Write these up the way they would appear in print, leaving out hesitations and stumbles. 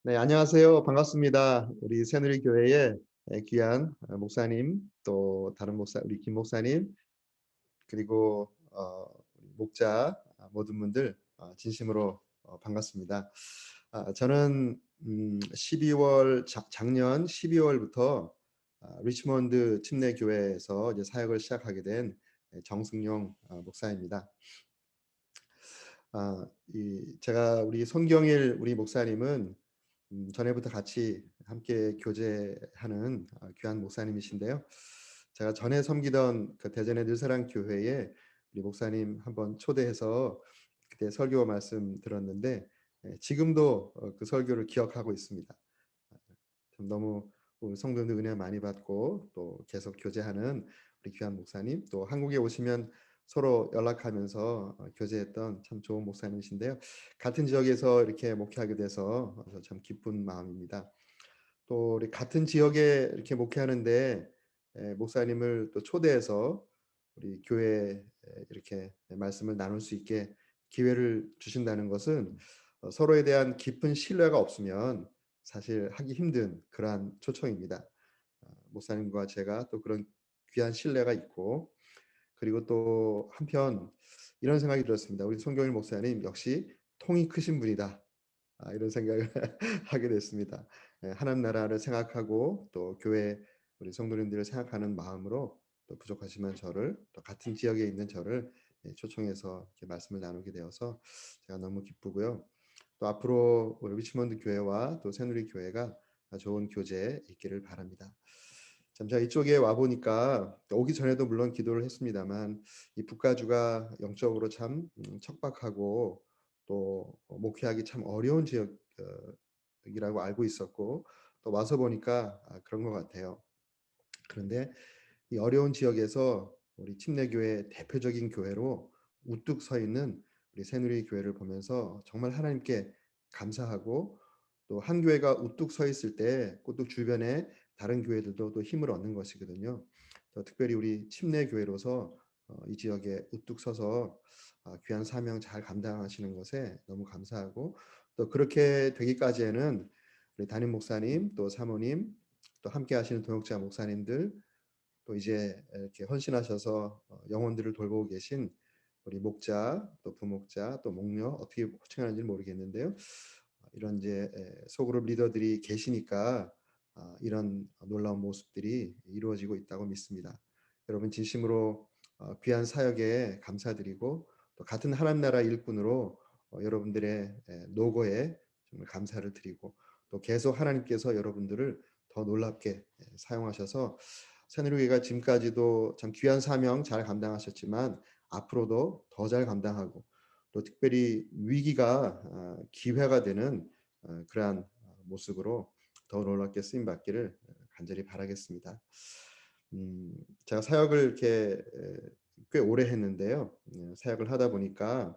네, 안녕하세요. 반갑습니다. 우리 새누리교회의 귀한 목사님, 또 다른 목사, 우리 김 목사님, 그리고 우리 목자 모든 분들 진심으로 반갑습니다. 저는 12월 작년 12월부터 리치몬드 침례교회에서 이제 사역을 시작하게 된 정승용 목사입니다. 이 제가 우리 손경일 우리 목사님은 전에부터 같이 함께 교제하는 귀한 목사님이신데요. 제가 전에 섬기던 그 대전의 늘사랑 교회에 우리 목사님 한번 초대해서 그때 설교 말씀 들었는데 지금도 그 설교를 기억하고 있습니다. 참 너무 우리 성도들 은혜 많이 받고 또 계속 교제하는 우리 귀한 목사님, 또 한국에 오시면 서로 연락하면서 교제했던 참 좋은 목사님이신데요. 같은 지역에서 이렇게 목회하게 돼서 참 기쁜 마음입니다. 또 우리 같은 지역에 이렇게 목회하는데 목사님을 또 초대해서 우리 교회에 이렇게 말씀을 나눌 수 있게 기회를 주신다는 것은 서로에 대한 깊은 신뢰가 없으면 사실 하기 힘든 그러한 초청입니다. 목사님과 제가 또 그런 귀한 신뢰가 있고, 그리고 또 한편 이런 생각이 들었습니다. 우리 손경일 목사님 역시 통이 크신 분이다. 이런 생각을 하게 됐습니다. 하나님 나라를 생각하고 또 교회 우리 성도님들을 생각하는 마음으로 또 부족하지만 저를 또 같은 지역에 있는 저를 초청해서 이렇게 말씀을 나누게 되어서 제가 너무 기쁘고요. 또 앞으로 우리 리치몬드 교회와 또 새누리 교회가 좋은 교제 있기를 바랍니다. 참 제가 이쪽에 와 보니까 오기 전에도 물론 기도를 했습니다만 이 북가주가 영적으로 참 척박하고 또 목회하기 참 어려운 지역이라고 알고 있었고, 또 와서 보니까 그런 것 같아요. 그런데 이 어려운 지역에서 우리 침례교회 대표적인 교회로 우뚝 서 있는 우리 새누리 교회를 보면서 정말 하나님께 감사하고, 또 한 교회가 우뚝 서 있을 때 또 주변에 다른 교회들도 또 힘을 얻는 것이거든요. 또 특별히 우리 침례교회로서 이 지역에 우뚝 서서 귀한 사명 잘 감당하시는 것에 너무 감사하고, 또 그렇게 되기까지에는 우리 담임 목사님, 또 사모님, 또 함께 하시는 동역자 목사님들, 또 이제 이렇게 헌신하셔서 영혼들을 돌보고 계신 우리 목자, 또 부목자, 또 목녀, 어떻게 호칭하는지 모르겠는데요. 이런 이제 소그룹 리더들이 계시니까 이런 놀라운 모습들이 이루어지고 있다고 믿습니다. 여러분 진심으로 귀한 사역에 감사드리고, 또 같은 하나님 나라 일꾼으로 여러분들의 노고에 정말 감사를 드리고, 또 계속 하나님께서 여러분들을 더 놀랍게 사용하셔서 새누리교회가 지금까지도 참 귀한 사명 잘 감당하셨지만 앞으로도 더 잘 감당하고, 또 특별히 위기가 기회가 되는 그러한 모습으로 더 놀랍게 쓰임 받기를 간절히 바라겠습니다. 제가 사역을 이렇게 꽤 오래 했는데요. 사역을 하다 보니까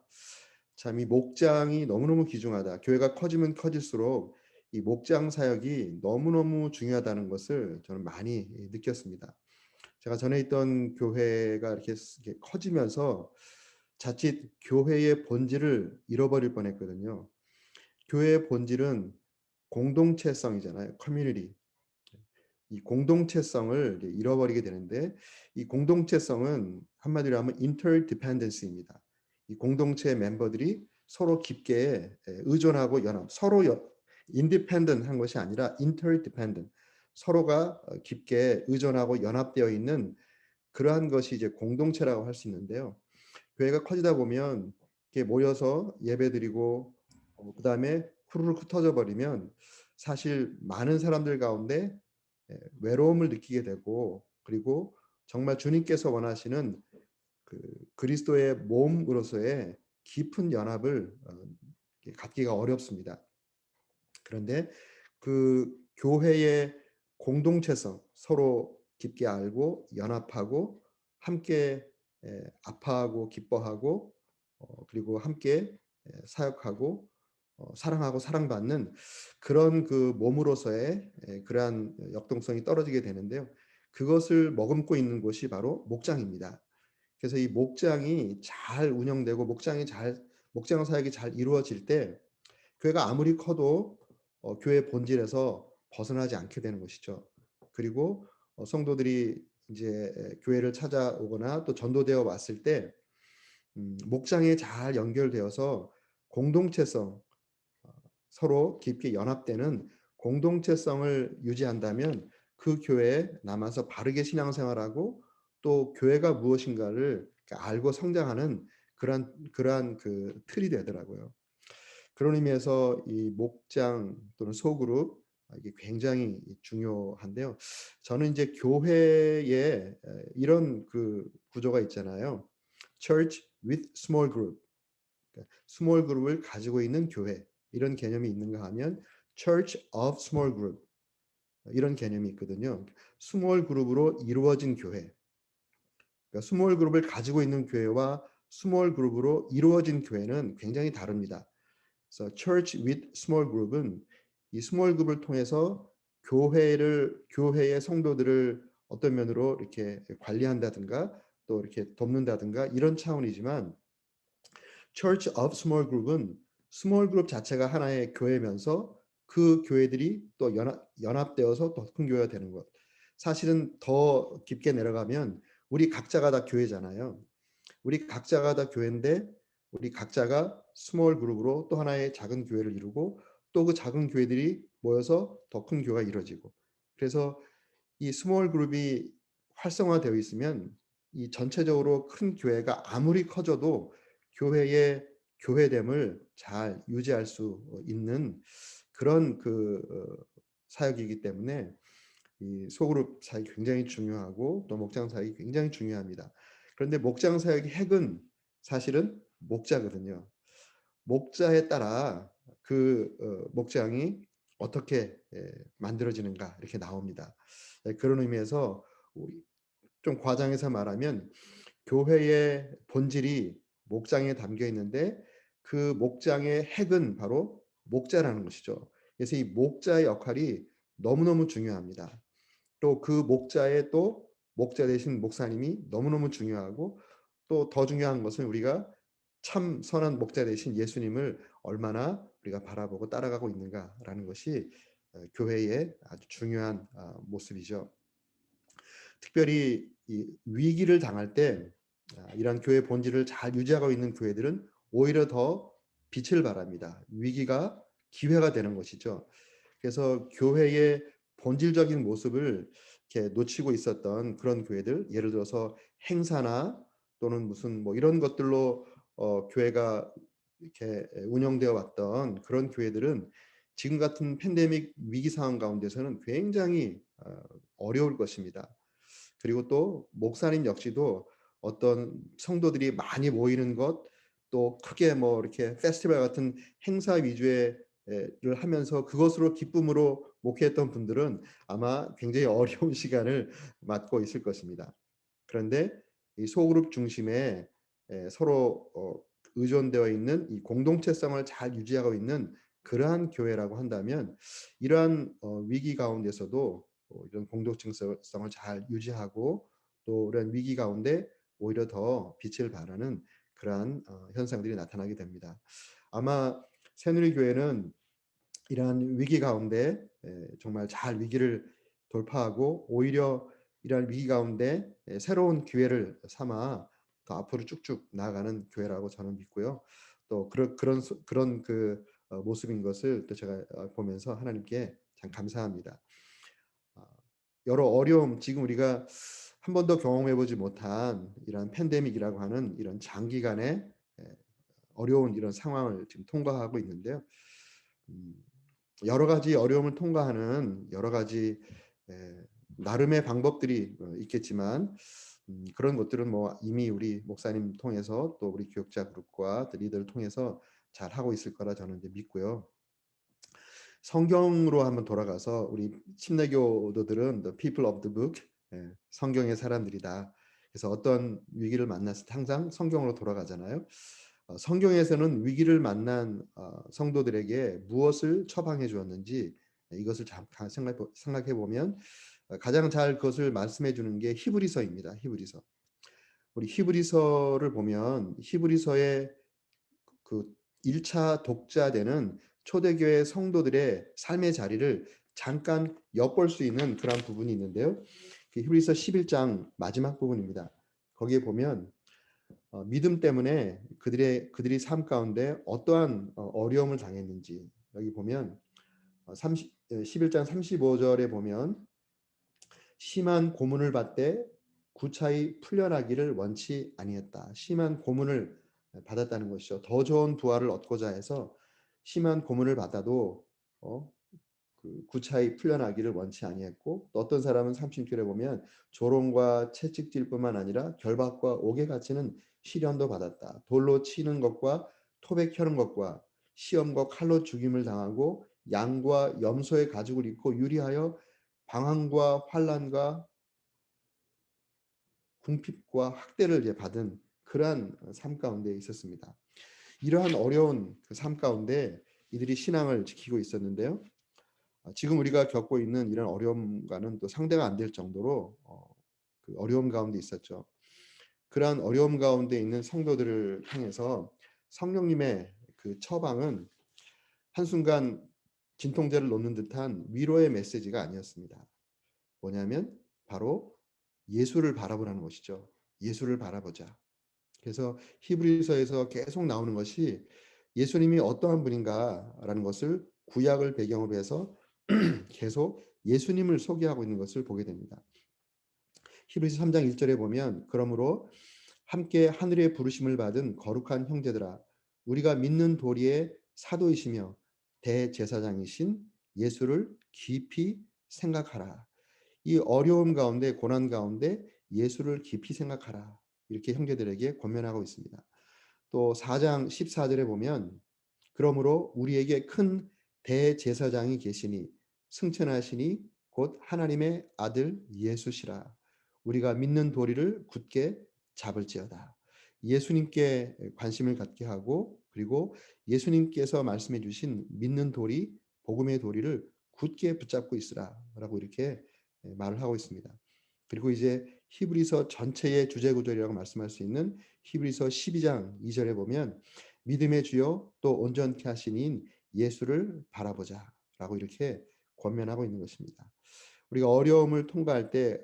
참 이 목장이 너무너무 귀중하다. 교회가 커지면 커질수록 이 목장 사역이 너무너무 중요하다는 것을 저는 많이 느꼈습니다. 제가 전에 있던 교회가 이렇게 커지면서 자칫 교회의 본질을 잃어버릴 뻔했거든요. 교회의 본질은 공동체성이잖아요. 커뮤니티. 이 공동체성을 이제 잃어버리게 되는데, 이 공동체성은 한마디로 하면 interdependency입니다. 이 공동체 멤버들이 서로 깊게 의존하고 연합, 서로 independent 한 것이 아니라 interdependent, 서로가 깊게 의존하고 연합되어 있는 그러한 것이 이제 공동체라고 할 수 있는데요. 교회가 커지다 보면 이렇게 모여서 예배드리고 그다음에 후루룩 흩어져 버리면 사실 많은 사람들 가운데 외로움을 느끼게 되고, 그리고 정말 주님께서 원하시는 그 그리스도의 몸으로서의 깊은 연합을 갖기가 어렵습니다. 그런데 그 교회의 공동체성, 서로 깊게 알고 연합하고 함께 아파하고 기뻐하고 그리고 함께 사역하고 사랑하고 사랑받는 그런 그 몸으로서의 그러한 역동성이 떨어지게 되는데요. 그것을 머금고 있는 곳이 바로 목장입니다. 그래서 이 목장이 잘 운영되고 목장 사역이 잘 이루어질 때 교회가 아무리 커도 교회 본질에서 벗어나지 않게 되는 것이죠. 그리고 성도들이 이제 교회를 찾아오거나 또 전도되어 왔을 때 목장에 잘 연결되어서 공동체성, 서로 깊게 연합되는 공동체성을 유지한다면 그 교회에 남아서 바르게 신앙생활하고 또 교회가 무엇인가를 알고 성장하는 그러한 그 틀이 되더라고요. 그런 의미에서 이 목장 또는 소그룹, 이게 굉장히 중요한데요. 저는 이제 교회에 이런 그 구조가 있잖아요. Church with small group. 그러니까 스몰 그룹을 가지고 있는 교회, 이런 개념이 있는가 하면 Church of Small Group, 이런 개념이 있거든요. 스몰 그룹으로 이루어진 교회. 그러니까 스몰 그룹을 가지고 있는 교회와 스몰 그룹으로 이루어진 교회는 굉장히 다릅니다. 그래서 Church with Small Group은 이 스몰 그룹을 통해서 교회의 성도들을 어떤 면으로 이렇게 관리한다든가 또 이렇게 돕는다든가 이런 차원이지만, Church of Small Group은 스몰 그룹 자체가 하나의 교회면서 그 교회들이 또 연합되어서 더 큰 교회가 되는 것. 사실은 더 깊게 내려가면 우리 각자가 다 교회잖아요. 우리 각자가 다 교회인데 우리 각자가 스몰 그룹으로 또 하나의 작은 교회를 이루고 또 그 작은 교회들이 모여서 더 큰 교회가 이루어지고, 그래서 이 스몰 그룹이 활성화되어 있으면 이 전체적으로 큰 교회가 아무리 커져도 교회의 교회됨을 잘 유지할 수 있는 그런 사역이기 때문에 이 소그룹 사역이 굉장히 중요하고 또 목장 사역이 굉장히 중요합니다. 그런데 목장 사역의 핵은 사실은 목자거든요. 목자에 따라 목장이 어떻게 만들어지는가 이렇게 나옵니다. 그런 의미에서 우리 좀 과장해서 말하면 교회의 본질이 목장에 담겨 있는데 그 목장의 핵은 바로 목자라는 것이죠. 그래서 이 목자의 역할이 너무너무 중요합니다. 또 그 목자의 또 목자 되신 목사님이 너무너무 중요하고, 또 더 중요한 것은 우리가 참 선한 목자 되신 예수님을 얼마나 우리가 바라보고 따라가고 있는가라는 것이 교회의 아주 중요한 모습이죠. 특별히 이 위기를 당할 때 이런 교회 본질을 잘 유지하고 있는 교회들은 오히려 더 빛을 발합니다. 위기가 기회가 되는 것이죠. 그래서 교회의 본질적인 모습을 이렇게 놓치고 있었던 그런 교회들, 예를 들어서 행사나 또는 무슨 뭐 이런 것들로 교회가 이렇게 운영되어 왔던 그런 교회들은 지금 같은 팬데믹 위기 상황 가운데서는 굉장히 어려울 것입니다. 그리고 또 목사님 역시도 어떤 성도들이 많이 모이는 것, 또 크게 뭐 이렇게 페스티벌 같은 행사 위주의 를 하면서 그것으로 기쁨으로 목회했던 분들은 아마 굉장히 어려운 시간을 맞고 있을 것입니다. 그런데 이 소그룹 중심의 서로 의존되어 있는 이 공동체성을 잘 유지하고 있는 그러한 교회라고 한다면, 이러한 위기 가운데서도 이런 공동체성을 잘 유지하고 또 이런 위기 가운데 오히려 더 빛을 발하는 그러한 현상들이 나타나게 됩니다. 아마 새누리교회는 이러한 위기 가운데 정말 잘 위기를 돌파하고 오히려 이러한 위기 가운데 새로운 기회를 삼아 더 앞으로 쭉쭉 나아가는 교회라고 저는 믿고요. 또 그런 모습인 것을 또 제가 보면서 하나님께 참 감사합니다. 아, 여러 어려움, 지금 우리가 한 번도 경험해 보지 못한 이런 팬데믹이라고 하는 이런 장기간의 어려운 이런 상황을 지금 통과하고 있는데요. 음 여러 가지 어려움을 통과하는 여러 가지 나름의 방법들이 있겠지만, 그런 것들은 뭐 이미 우리 목사님 통해서 또 우리 교육자 그룹과 또 리더를 통해서 잘하고 있을 거라 저는 이제 믿고요. 성경으로 한번 돌아가서 우리 침례교도들은 the people of the book, 성경의 사람들이다. 그래서 어떤 위기를 만났을 때 항상 성경으로 돌아가잖아요. 성경에서는 위기를 만난 성도들에게 무엇을 처방해 주었는지, 이것을 잠깐 생각해 보면 가장 잘 그것을 말씀해 주는 게 히브리서입니다. 히브리서. 우리 히브리서를 보면 히브리서의 그 1차 독자되는 초대교회 성도들의 삶의 자리를 잠깐 엿볼 수 있는 그런 부분이 있는데요. 그 히브리서 11장 마지막 부분입니다. 거기에 보면 믿음 때문에 그들이 삶 가운데 어떠한 어려움을 당했는지 여기 보면 11장 35절에 보면 심한 고문을 받되 구차히 풀려나기를 원치 아니했다. 심한 고문을 받았다는 것이죠. 더 좋은 부활을 얻고자 해서 심한 고문을 받아도 어, 구차히 풀려나기를 원치 아니했고, 또 어떤 사람은 30절에 보면 조롱과 채찍질뿐만 아니라 결박과 옥에 갇히는 시련도 받았다. 돌로 치는 것과 토에 켜는 것과 시험과 칼로 죽임을 당하고 양과 염소의 가죽을 입고 유리하여 방황과 환난과 궁핍과 학대를 이제 받은 그러한 삶 가운데 있었습니다. 이러한 어려운 그 삶 가운데 이들이 신앙을 지키고 있었는데요. 지금 우리가 겪고 있는 이런 어려움과는 또 상대가 안 될 정도로 그 어려움 가운데 있었죠. 그러한 어려움 가운데 있는 성도들을 향해서 성령님의 그 처방은 한순간 진통제를 놓는 듯한 위로의 메시지가 아니었습니다. 뭐냐면 바로 예수를 바라보라는 것이죠. 예수를 바라보자. 그래서 히브리서에서 계속 나오는 것이 예수님이 어떠한 분인가라는 것을 구약을 배경으로 해서 계속 예수님을 소개하고 있는 것을 보게 됩니다. 히브리서 3장 1절에 보면 그러므로 함께 하늘의 부르심을 받은 거룩한 형제들아 우리가 믿는 도리의 사도이시며 대제사장이신 예수를 깊이 생각하라. 이 어려움 가운데 고난 가운데 예수를 깊이 생각하라. 이렇게 형제들에게 권면하고 있습니다. 또 4장 14절에 보면 그러므로 우리에게 큰 대제사장이 계시니 승천하시니 곧 하나님의 아들 예수시라. 우리가 믿는 도리를 굳게 잡을지어다. 예수님께 관심을 갖게 하고 그리고 예수님께서 말씀해 주신 믿는 도리, 복음의 도리를 굳게 붙잡고 있으라라고 이렇게 말을 하고 있습니다. 그리고 이제 히브리서 전체의 주제 구절이라고 말씀할 수 있는 히브리서 12장 2절에 보면 믿음의 주요 또 온전케 하시닌 예수를 바라보자라고 이렇게 권면하고 있는 것입니다. 우리가 어려움을 통과할 때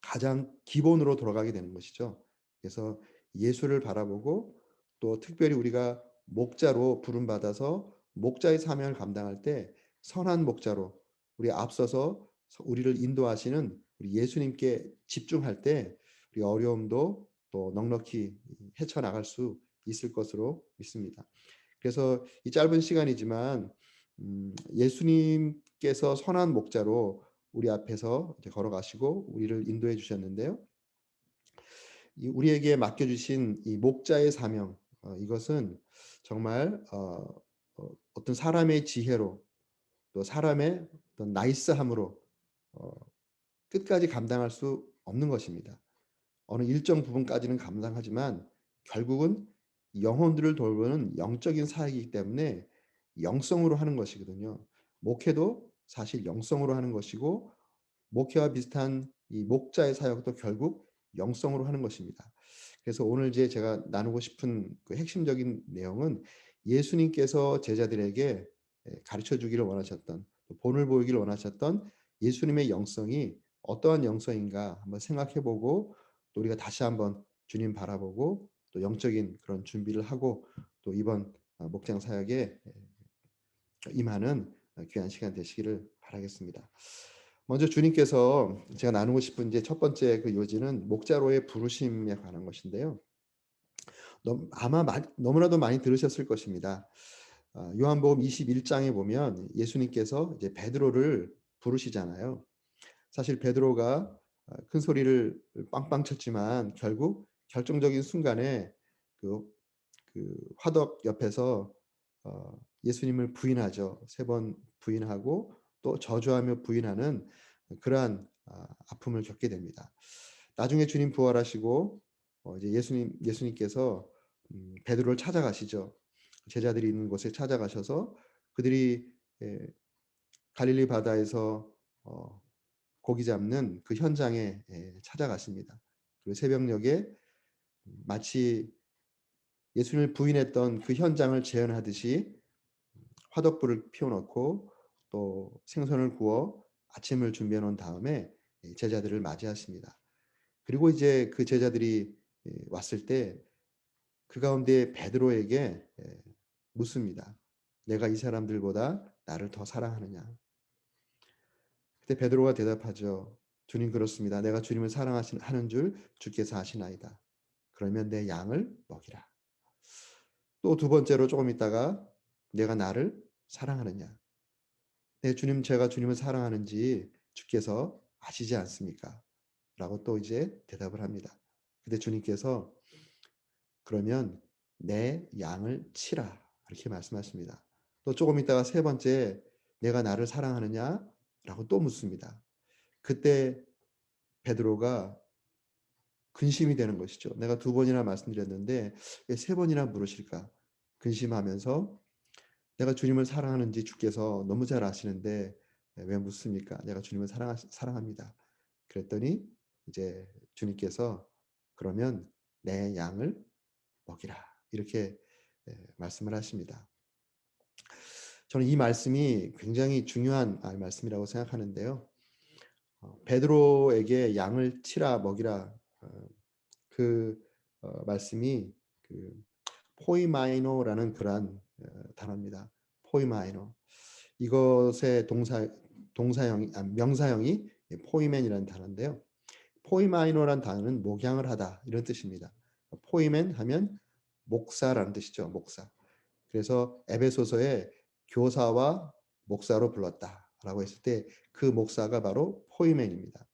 가장 기본으로 돌아가게 되는 것이죠. 그래서 예수를 바라보고 또 특별히 우리가 목자로 부름 받아서 목자의 사명을 감당할 때 선한 목자로 우리 앞서서 우리를 인도하시는 우리 예수님께 집중할 때 우리 어려움도 또 넉넉히 헤쳐나갈 수 있을 것으로 믿습니다. 그래서 이 짧은 시간이지만 예수님께서 선한 목자로 우리 앞에서 이제 걸어가시고 우리를 인도해 주셨는데요. 우리에게 맡겨주신 이 목자의 사명, 이것은 정말 어떤 사람의 지혜로 또 사람의 어떤 나이스함으로 어, 끝까지 감당할 수 없는 것입니다. 어느 일정 부분까지는 감당하지만 결국은 영혼들을 돌보는 영적인 사역이기 때문에 영성으로 하는 것이거든요. 목회도 사실 영성으로 하는 것이고 목회와 비슷한 이 목자의 사역도 결국 영성으로 하는 것입니다. 그래서 오늘 이제 제가 나누고 싶은 그 핵심적인 내용은 예수님께서 제자들에게 가르쳐 주기를 원하셨던 또 본을 보이기를 원하셨던 예수님의 영성이 어떠한 영성인가 한번 생각해 보고 또 우리가 다시 한번 주님 바라보고 또 영적인 그런 준비를 하고 또 이번 목장 사역에 임하는 귀한 시간 되시기를 바라겠습니다. 먼저 주님께서 제가 나누고 싶은 이제 첫 번째 그 요지는 목자로의 부르심에 관한 것인데요. 아마 너무나도 많이 들으셨을 것입니다. 요한복음 21장에 보면 예수님께서 이제 베드로를 부르시잖아요. 사실 베드로가 큰 소리를 빵빵 쳤지만 결국 결정적인 순간에 그, 그 화덕 옆에서 예수님을 부인하죠. 3번 부인하고 또 저주하며 부인하는 그러한 아픔을 겪게 됩니다. 나중에 주님 부활하시고 이제 예수님께서 베드로를 찾아가시죠. 제자들이 있는 곳에 찾아가셔서 그들이 갈릴리 바다에서 고기 잡는 그 현장에 찾아가십니다. 그리고 새벽녘에 마치 예수님을 부인했던 그 현장을 재현하듯이 화덕불을 피워놓고 또 생선을 구워 아침을 준비해 놓은 다음에 제자들을 맞이하십니다. 그리고 이제 그 제자들이 왔을 때 그 가운데 베드로에게 묻습니다. 내가 이 사람들보다 나를 더 사랑하느냐? 그때 베드로가 대답하죠. 주님 그렇습니다. 내가 주님을 사랑하는 줄 주께서 아시나이다. 그러면 내 양을 먹이라. 또 두 번째로 조금 있다가 내가 나를 사랑하느냐? 네, 주님 제가 주님을 사랑하는지 주께서 아시지 않습니까? 라고 또 이제 대답을 합니다. 근데 주님께서 그러면 내 양을 치라. 이렇게 말씀하십니다. 또 조금 있다가 세 번째 내가 나를 사랑하느냐? 라고 또 묻습니다. 그때 베드로가 근심이 되는 것이죠. 내가 두 번이나 말씀드렸는데 왜 세 번이나 물으실까? 근심하면서 내가 주님을 사랑하는지 주께서 너무 잘 아시는데 왜 묻습니까? 내가 주님을 사랑합니다. 그랬더니 이제 주님께서 그러면 내 양을 먹이라. 이렇게 말씀을 하십니다. 저는 이 말씀이 굉장히 중요한 말씀이라고 생각하는데요. 베드로에게 양을 치라 먹이라 그 말씀이 그 포이마이노라는 그러한 단어입니다. 포이마이노. 이것의 동사형이 명사형이 포이맨이라는 단어인데요. 포이마이노라는 단어는 목양을 하다 이런 뜻입니다. 포이맨 하면 목사라는 뜻이죠. 목사. 그래서 에베소서에 교사와 목사로 불렀다라고 했을 때 그 목사가 바로 포이맨입니다.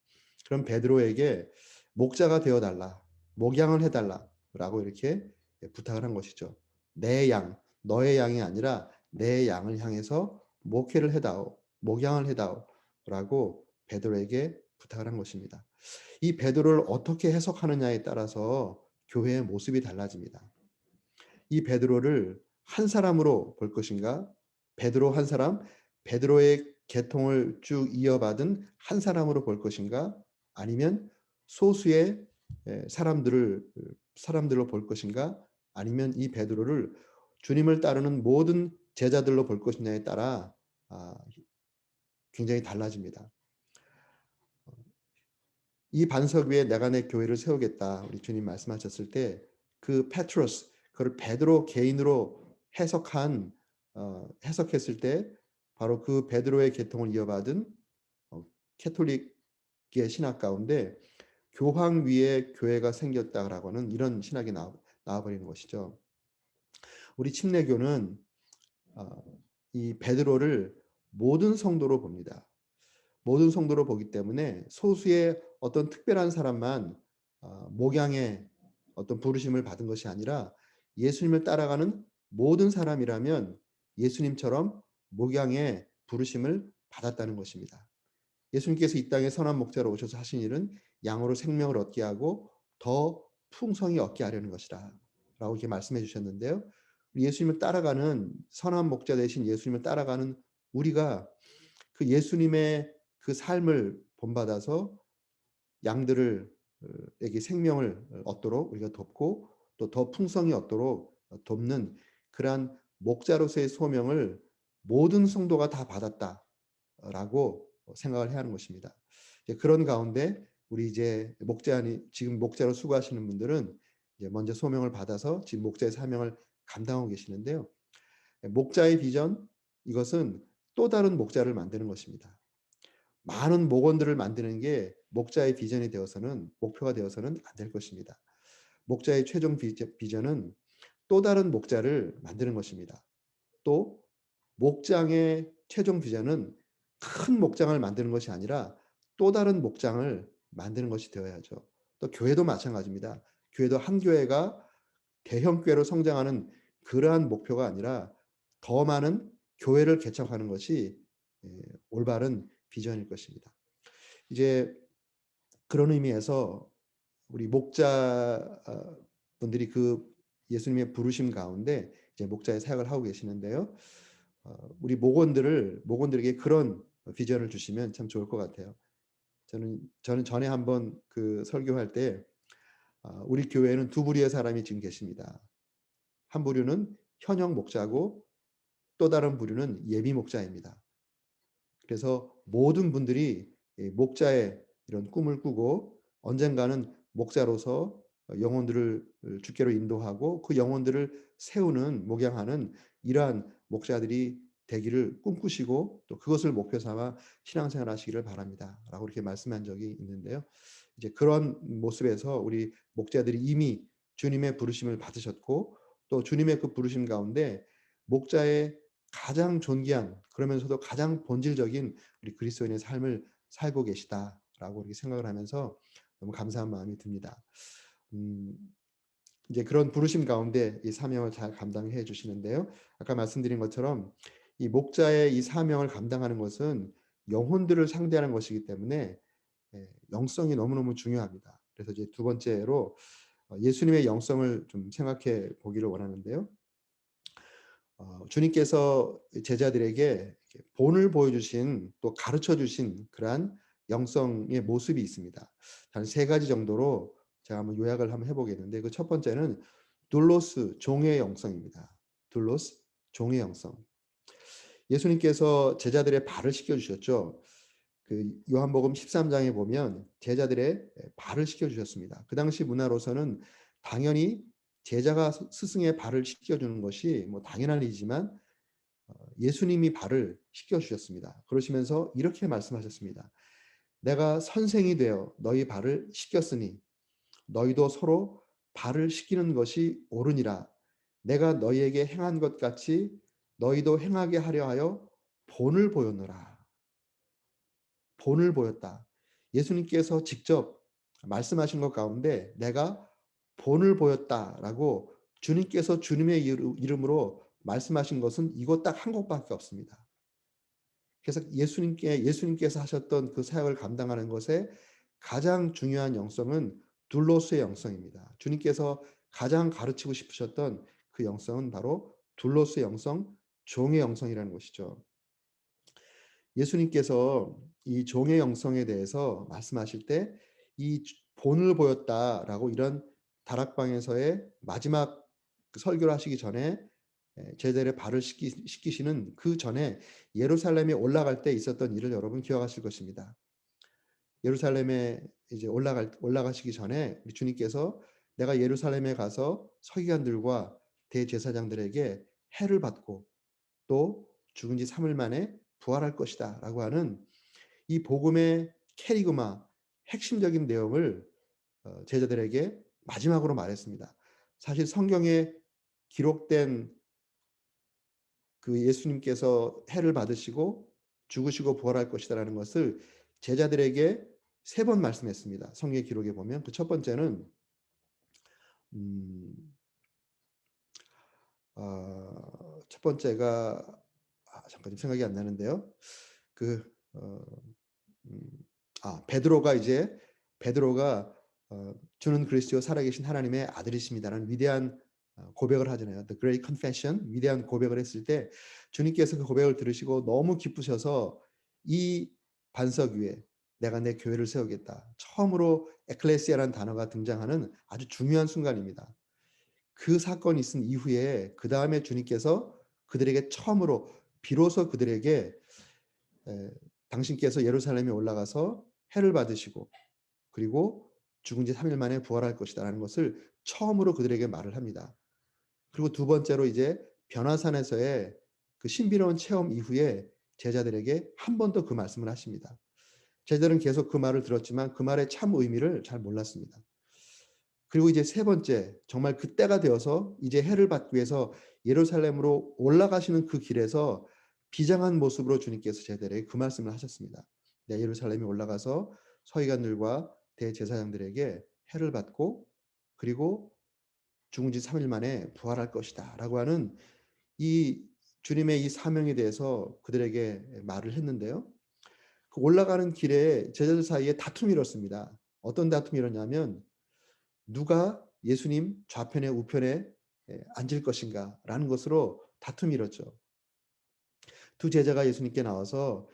그럼 베드로에게 목자가 되어 달라. 목양을 해 달라라고 이렇게 부탁을 한 것이죠. 내 양, 너의 양이 아니라 내 양을 향해서 목회를 해다오. 목양을 해다오라고 베드로에게 부탁을 한 것입니다. 이 베드로를 어떻게 해석하느냐에 따라서 교회의 모습이 달라집니다. 이 베드로를 한 사람으로 볼 것인가? 베드로 한 사람, 베드로의 계통을 쭉 이어받은 한 사람으로 볼 것인가? 아니면 소수의 사람들로 볼 것인가? 아니면 이 베드로를 주님을 따르는 모든 제자들로 볼 것이냐에 따라 굉장히 달라집니다. 이 반석 위에 내가 내 교회를 세우겠다. 우리 주님 말씀하셨을 때 그 페트로스 그걸 베드로 개인으로 해석했을 때 바로 그 베드로의 계통을 이어받은 캐톨릭의 신학 가운데 교황 위에 교회가 생겼다라고 하는 이런 신학이 나와버리는 것이죠. 우리 침례교는 이 베드로를 모든 성도로 봅니다. 모든 성도로 보기 때문에 소수의 어떤 특별한 사람만 목양의 어떤 부르심을 받은 것이 아니라 예수님을 따라가는 모든 사람이라면 예수님처럼 목양의 부르심을 받았다는 것입니다. 예수님께서 이 땅에 선한 목자로 오셔서 하신 일은 양으로 생명을 얻게 하고 더 풍성히 얻게 하려는 것이라 라고 이렇게 말씀해 주셨는데요. 예수님을 따라가는 선한 목자 대신 예수님을 따라가는 우리가 그 예수님의 그 삶을 본받아서 양들을 에게 생명을 얻도록 우리가 돕고 또 더 풍성히 얻도록 돕는 그러한 목자로서의 소명을 모든 성도가 다 받았다라고 생각을 해야 하는 것입니다. 그런 가운데 우리 이제 지금 목자로 수고하시는 분들은 이제 먼저 소명을 받아서 지금 목자의 사명을 감당하고 계시는데요. 목자의 비전 이것은 또 다른 목자를 만드는 것입니다. 많은 목원들을 만드는 게 목자의 비전이 되어서는 목표가 되어서는 안 될 것입니다. 목자의 최종 비전은 또 다른 목자를 만드는 것입니다. 또 목장의 최종 비전은 큰 목장을 만드는 것이 아니라 또 다른 목장을 만드는 것이 되어야죠. 또 교회도 마찬가지입니다. 교회도 한 교회가 대형 교회로 성장하는 그러한 목표가 아니라 더 많은 교회를 개척하는 것이 올바른 비전일 것입니다. 이제 그런 의미에서 우리 목자 분들이 그 예수님의 부르심 가운데 이제 목자의 사역을 하고 계시는데요. 우리 목원들에게 그런 비전을 주시면 참 좋을 것 같아요. 저는 전에 한번 그 설교할 때 우리 교회에는 두 부류의 사람이 지금 계십니다. 한 부류는 현역 목자고 또 다른 부류는 예비 목자입니다. 그래서 모든 분들이 목자의 이런 꿈을 꾸고 언젠가는 목자로서 영혼들을 주께로 인도하고 그 영혼들을 세우는 목양하는 이러한 목자들이 되기를 꿈꾸시고 또 그것을 목표 삼아 신앙생활 하시기를 바랍니다.라고 이렇게 말씀한 적이 있는데요. 이제 그런 모습에서 우리 목자들이 이미 주님의 부르심을 받으셨고 또 주님의 그 부르심 가운데 목자의 가장 존귀한 그러면서도 가장 본질적인 우리 그리스도인의 삶을 살고 계시다라고 이렇게 생각을 하면서 너무 감사한 마음이 듭니다. 음 이제 그런 부르심 가운데 이 사명을 잘 감당해 주시는데요. 아까 말씀드린 것처럼 이 목자의 이 사명을 감당하는 것은 영혼들을 상대하는 것이기 때문에 영성이 너무너무 중요합니다. 그래서 이제 두 번째로 예수님의 영성을 좀 생각해 보기를 원하는데요. 주님께서 제자들에게 이렇게 본을 보여주신 또 가르쳐 주신 그러한 영성의 모습이 있습니다. 한 세 가지 정도로 제가 한번 요약을 한번 해 보겠는데 그 첫 번째는 둘로스 종의 영성입니다. 둘로스 종의 영성. 예수님께서 제자들의 발을 씻겨 주셨죠. 그 요한복음 13장에 보면 제자들의 발을 씻겨 주셨습니다. 그 당시 문화로서는 당연히 제자가 스승의 발을 씻겨 주는 것이 뭐 당연한 일이지만 예수님이 발을 씻겨 주셨습니다. 그러시면서 이렇게 말씀하셨습니다. 내가 선생이 되어 너희 발을 씻겼으니 너희도 서로 발을 씻기는 것이 옳으니라. 내가 너희에게 행한 것 같이 너희도 행하게 하려 하여 본을 보였노라. 본을 보였다. 예수님께서 직접 말씀하신 것 가운데 내가 본을 보였다라고 주님께서 주님의 이름으로 말씀하신 것은 이것 딱 한 것밖에 없습니다. 그래서 예수님께서 하셨던 그 사역을 감당하는 것에 가장 중요한 영성은 둘로스의 영성입니다. 주님께서 가장 가르치고 싶으셨던 그 영성은 바로 둘로스의 영성, 종의 영성이라는 것이죠. 예수님께서 이 종의 영성에 대해서 말씀하실 때 이 본을 보였다라고 이런 다락방에서의 마지막 그 설교를 하시기 전에 제자들의 발을 씻기시는 그 전에 예루살렘에 올라갈 때 있었던 일을 여러분 기억하실 것입니다. 예루살렘에 이제 올라가시기 전에 우리 주님께서 내가 예루살렘에 가서 서기관들과 대제사장들에게 해를 받고 또 죽은 지 3일 만에 부활할 것이다라고 하는 이 복음의 캐리그마 핵심적인 내용을 제자들에게 마지막으로 말했습니다. 사실 성경에 기록된 그 예수님께서 해를 받으시고 죽으시고 부활할 것이다라는 것을 제자들에게 세 번 말씀했습니다. 성경 기록에 보면 그 첫 번째는 음, 첫 번째가 잠깐 좀 생각이 안 나는데요. 그 어, 음, 베드로가 주는 그리스도 살아계신 하나님의 아들이십니다라는 위대한 고백을 하잖아요. The Great Confession 위대한 고백을 했을 때 주님께서 그 고백을 들으시고 너무 기쁘셔서 이 반석 위에 내가 내 교회를 세우겠다. 처음으로 에클레시아라는 단어가 등장하는 아주 중요한 순간입니다. 그 사건이 있은 이후에 그다음에 주님께서 그들에게 처음으로 비로소 그들에게 에, 당신께서 예루살렘에 올라가서 해를 받으시고 그리고 죽은 지 3일 만에 부활할 것이다라는 것을 처음으로 그들에게 말을 합니다. 그리고 두 번째로 이제 변화산에서의 그 신비로운 체험 이후에 제자들에게 한 번 더 그 말씀을 하십니다. 제자들은 계속 그 말을 들었지만 그 말의 참 의미를 잘 몰랐습니다. 그리고 이제 세 번째 정말 그때가 되어서 이제 해를 받기 위해서 예루살렘으로 올라가시는 그 길에서 비장한 모습으로 주님께서 제자들에게 그 말씀을 하셨습니다. 내가 예루살렘에 올라가서 서기관들과 대제사장들에게 해를 받고 그리고 죽은 지 3일 만에 부활할 것이다라고 하는 이 주님의 이 사명에 대해서 그들에게 말을 했는데요. 그 올라가는 길에 제자들 사이에 다툼이 일었습니다. 어떤 다툼이 일었냐면 누가 예수님 좌편에 우편에 앉을 것인가라는 것으로 다툼이 일었죠. 두 제자가 예수님께 나와서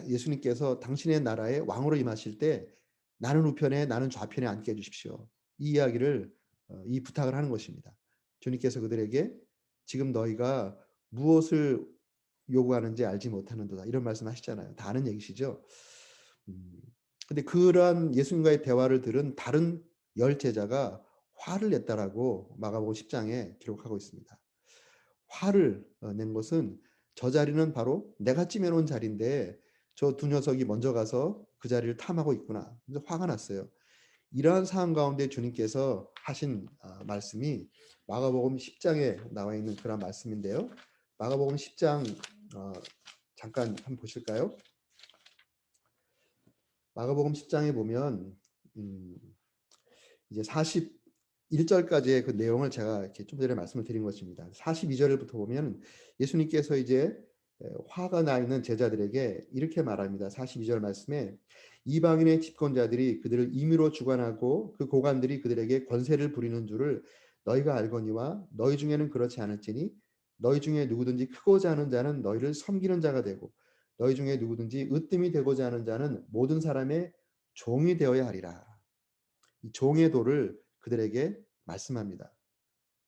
예수님께서 당신의 나라의 왕으로 임하실 때 나는 우편에 나는 좌편에 앉게 해 주십시오. 이 이야기를 이 부탁을 하는 것입니다. 주님께서 그들에게 지금 너희가 무엇을 요구하는지 알지 못하는도다. 이런 말씀하시잖아요. 다 아는 얘기시죠. 음. 근데 그러한 예수님과의 대화를 들은 다른 열 제자가 화를 냈다라고 마가복음 10장에 기록하고 있습니다. 화를 낸 것은 저 자리는 바로 내가 찜해 놓은 자리인데 저 두 녀석이 먼저 가서 그 자리를 탐하고 있구나. 그래서 화가 났어요. 이러한 상황 가운데 주님께서 하신 말씀이 마가복음 10장에 나와 있는 그런 말씀인데요. 마가복음 10장 잠깐 한번 보실까요? 마가복음 10장에 보면 음, 이제 41절까지의 그 내용을 제가 이렇게 좀 전에 말씀을 드린 것입니다. 42절부터 보면 예수님께서 이제 화가 나 있는 제자들에게 이렇게 말합니다. 42절 말씀에 이방인의 집권자들이 그들을 임의로 주관하고 그 고관들이 그들에게 권세를 부리는 줄을 너희가 알거니와 너희 중에는 그렇지 않을지니 너희 중에 누구든지 크고자 하는 자는 너희를 섬기는 자가 되고 너희 중에 누구든지 으뜸이 되고자 하는 자는 모든 사람의 종이 되어야 하리라. 이 종의 도를 그들에게 말씀합니다.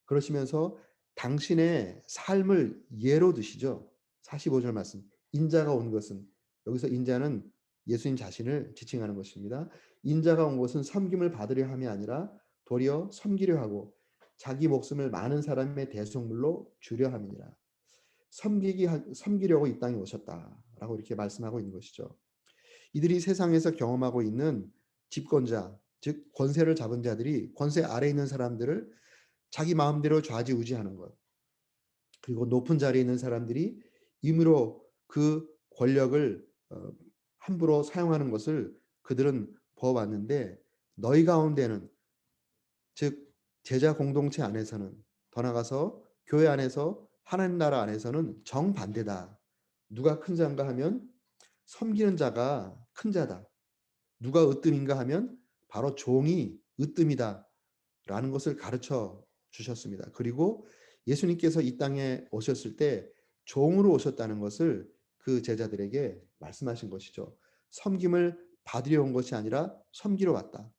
그러시면서 당신의 삶을 예로 드시죠. 45절 말씀. 인자가 온 것은 여기서 인자는 예수님 자신을 지칭하는 것입니다. 인자가 온 것은 섬김을 받으려 함이 아니라 도리어 섬기려 하고 자기 목숨을 많은 사람의 대속물로 주려 함이니라. 섬기려고 이 땅에 오셨다라고 이렇게 말씀하고 있는 것이죠. 이들이 세상에서 경험하고 있는 집권자, 즉 권세를 잡은 자들이 권세 아래에 있는 사람들을 자기 마음대로 좌지우지하는 것. 그리고 높은 자리에 있는 사람들이 임의로 그 권력을 함부로 사용하는 것을 그들은 보아왔는데 너희 가운데는 즉 제자 공동체 안에서는 더 나아가서 교회 안에서 하나님 나라 안에서는 정반대다. 누가 큰 자인가 하면 섬기는 자가 큰 자다. 누가 으뜸인가 하면 바로 종이 으뜸이다라는 것을 가르쳐 주셨습니다. 그리고 예수님께서 이 땅에 오셨을 때 종으로 오셨다는 것을 그 제자들에게 말씀하신 것이죠. 섬김을 받으려 온 것이 아니라 섬기러 왔다.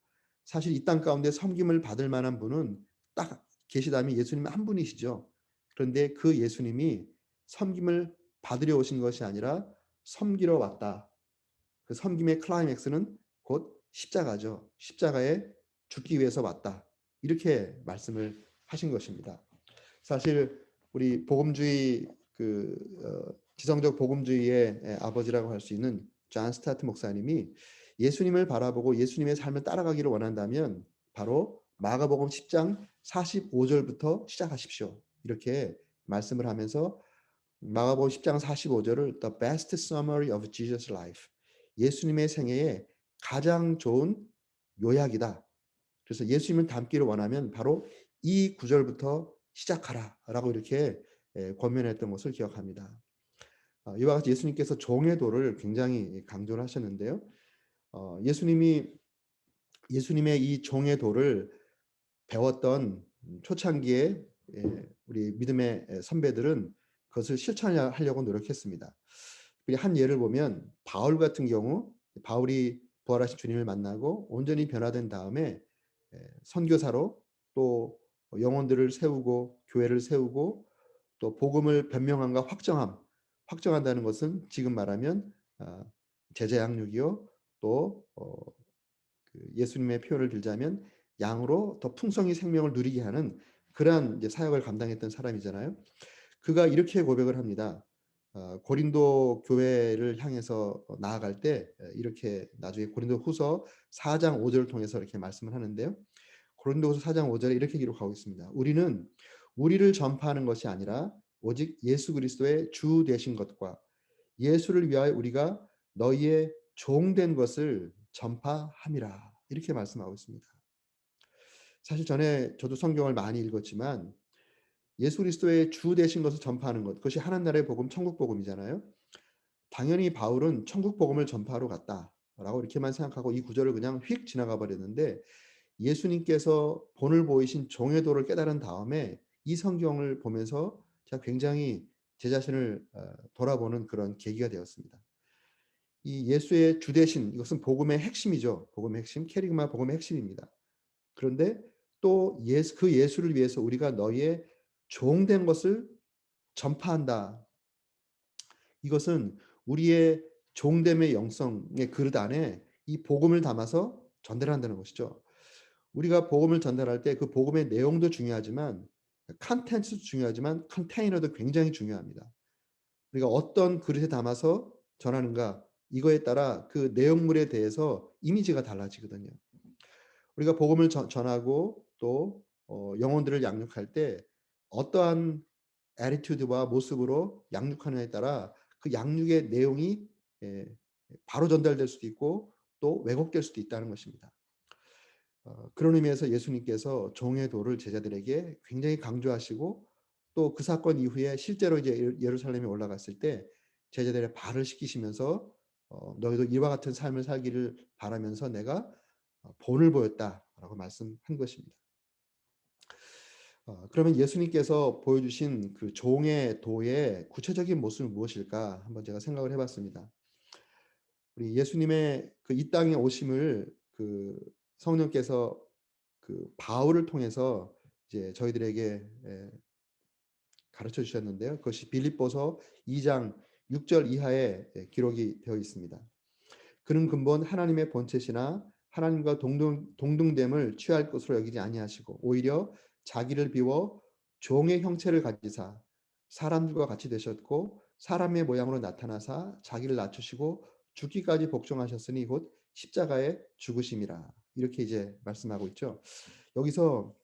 사실 이 땅 가운데 섬김을 받을 만한 분은 딱 계시다면 예수님 한 분이시죠. 그런데 그 예수님이 섬김을 받으려 오신 것이 아니라 섬기러 왔다. 그 섬김의 클라이맥스는 곧 십자가죠. 십자가에 죽기 위해서 왔다. 이렇게 말씀을 하신 것입니다. 사실 우리 복음주의 지성적 복음주의의 아버지라고 할 수 있는 존 스타트 목사님이 예수님을 바라보고 예수님의 삶을 따라가기를 원한다면 바로 마가복음 10장 45절부터 시작하십시오. 이렇게 말씀을 하면서 마가복음 10장 45절을 The best summary of Jesus' life. 예수님의 생애의 가장 좋은 요약이다. 그래서 예수님을 닮기를 원하면 바로 이 구절부터 시작하라라고 이렇게 권면했던 것을 기억합니다. 이와 같이 예수님께서 종의 도를 굉장히 강조를 하셨는데요. 예수님의 이 종의 도를 배웠던 초창기에 우리 믿음의 선배들은 그것을 실천하려고 노력했습니다. 한 예를 보면 바울 같은 경우 바울이 부활하신 주님을 만나고 온전히 변화된 다음에 선교사로 또 영혼들을 세우고 교회를 세우고 또 복음을 변명함과 확정한다는 것은 지금 말하면 제자 양육이요 또 예수님의 표현을 들자면 양으로 더 풍성히 생명을 누리게 하는 그러한 이제 사역을 감당했던 사람이잖아요. 그가 이렇게 고백을 합니다. 고린도 교회를 향해서 나아갈 때 이렇게 나중에 고린도후서 4장 5절을 통해서 이렇게 말씀을 하는데요. 고린도후서 4장 5절에 이렇게 기록하고 있습니다. 우리는 우리를 전파하는 것이 아니라 오직 예수 그리스도의 주 되신 것과 예수를 위하여 우리가 너희의 종된 것을 전파함이라. 이렇게 말씀하고 있습니다. 사실 전에 저도 성경을 많이 읽었지만 예수 그리스도의 주 되신 것을 전파하는 것, 그것이 하나님 나라의 복음, 천국 복음이잖아요. 당연히 바울은 천국 복음을 전파하러 갔다라고 이렇게만 생각하고 이 구절을 그냥 휙 지나가 버렸는데 예수님께서 본을 보이신 종의 도를 깨달은 다음에 이 성경을 보면서 제가 굉장히 제 자신을 돌아보는 그런 계기가 되었습니다. 이 예수의 주 되신 이것은 복음의 핵심이죠. 복음의 핵심, 캐리그마 복음의 핵심입니다. 그런데 또 그 예수를 위해서 우리가 너희의 종된 것을 전파한다. 이것은 우리의 종됨의 영성의 그릇 안에 이 복음을 담아서 전달한다는 것이죠. 우리가 복음을 전달할 때 그 복음의 내용도 중요하지만 컨텐츠도 중요하지만 컨테이너도 굉장히 중요합니다. 우리가 어떤 그릇에 담아서 전하는가 이거에 따라 그 내용물에 대해서 이미지가 달라지거든요. 우리가 복음을 전하고 또 영혼들을 양육할 때 어떠한 애티튜드와 모습으로 양육하느냐에 따라 그 양육의 내용이 예 바로 전달될 수도 있고 또 왜곡될 수도 있다는 것입니다. 그런 의미에서 예수님께서 종의 도를 제자들에게 굉장히 강조하시고 또 그 사건 이후에 실제로 이제 예루살렘에 올라갔을 때 제자들의 발을 씻기시면서 "너희도 이와 같은 삶을 살기를 바라면서 내가 본을 보였다."라고 말씀한 것입니다. 그러면 예수님께서 보여주신 그 종의 도의 구체적인 모습은 무엇일까 한번 제가 생각을 해 봤습니다. 우리 예수님의 그 이 땅에 오심을 그 성령께서 그 바울을 통해서 이제 저희들에게 가르쳐 주셨는데요. 그것이 빌립보서 2장 6절 이하에 기록이 되어 있습니다. 그는 근본 하나님의 본체시나 하나님과 동등됨을 취할 것으로 여기지 아니하시고 오히려 자기를 비워 종의 형체를 가지사 사람들과 같이 되셨고 사람의 모양으로 나타나사 자기를 낮추시고 죽기까지 복종하셨으니 곧 십자가에 죽으심이라. 이렇게 이제 말씀하고 있죠. 여기서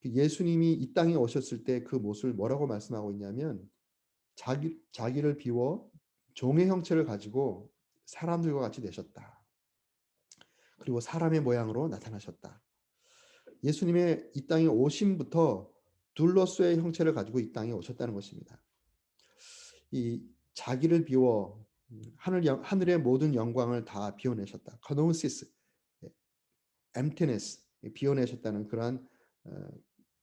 그 예수님이 이 땅에 오셨을 때 그 모습을 뭐라고 말씀하고 있냐면 자기를 비워 종의 형체를 가지고 사람들과 같이 되셨다. 그리고 사람의 모양으로 나타나셨다. 예수님의 이 땅에 오심부터 둘로스의 형체를 가지고 이 땅에 오셨다는 것입니다. 이 자기를 비워 하늘의 모든 영광을 다 비워내셨다. 카노시스, emptiness, 비워내셨다는 어,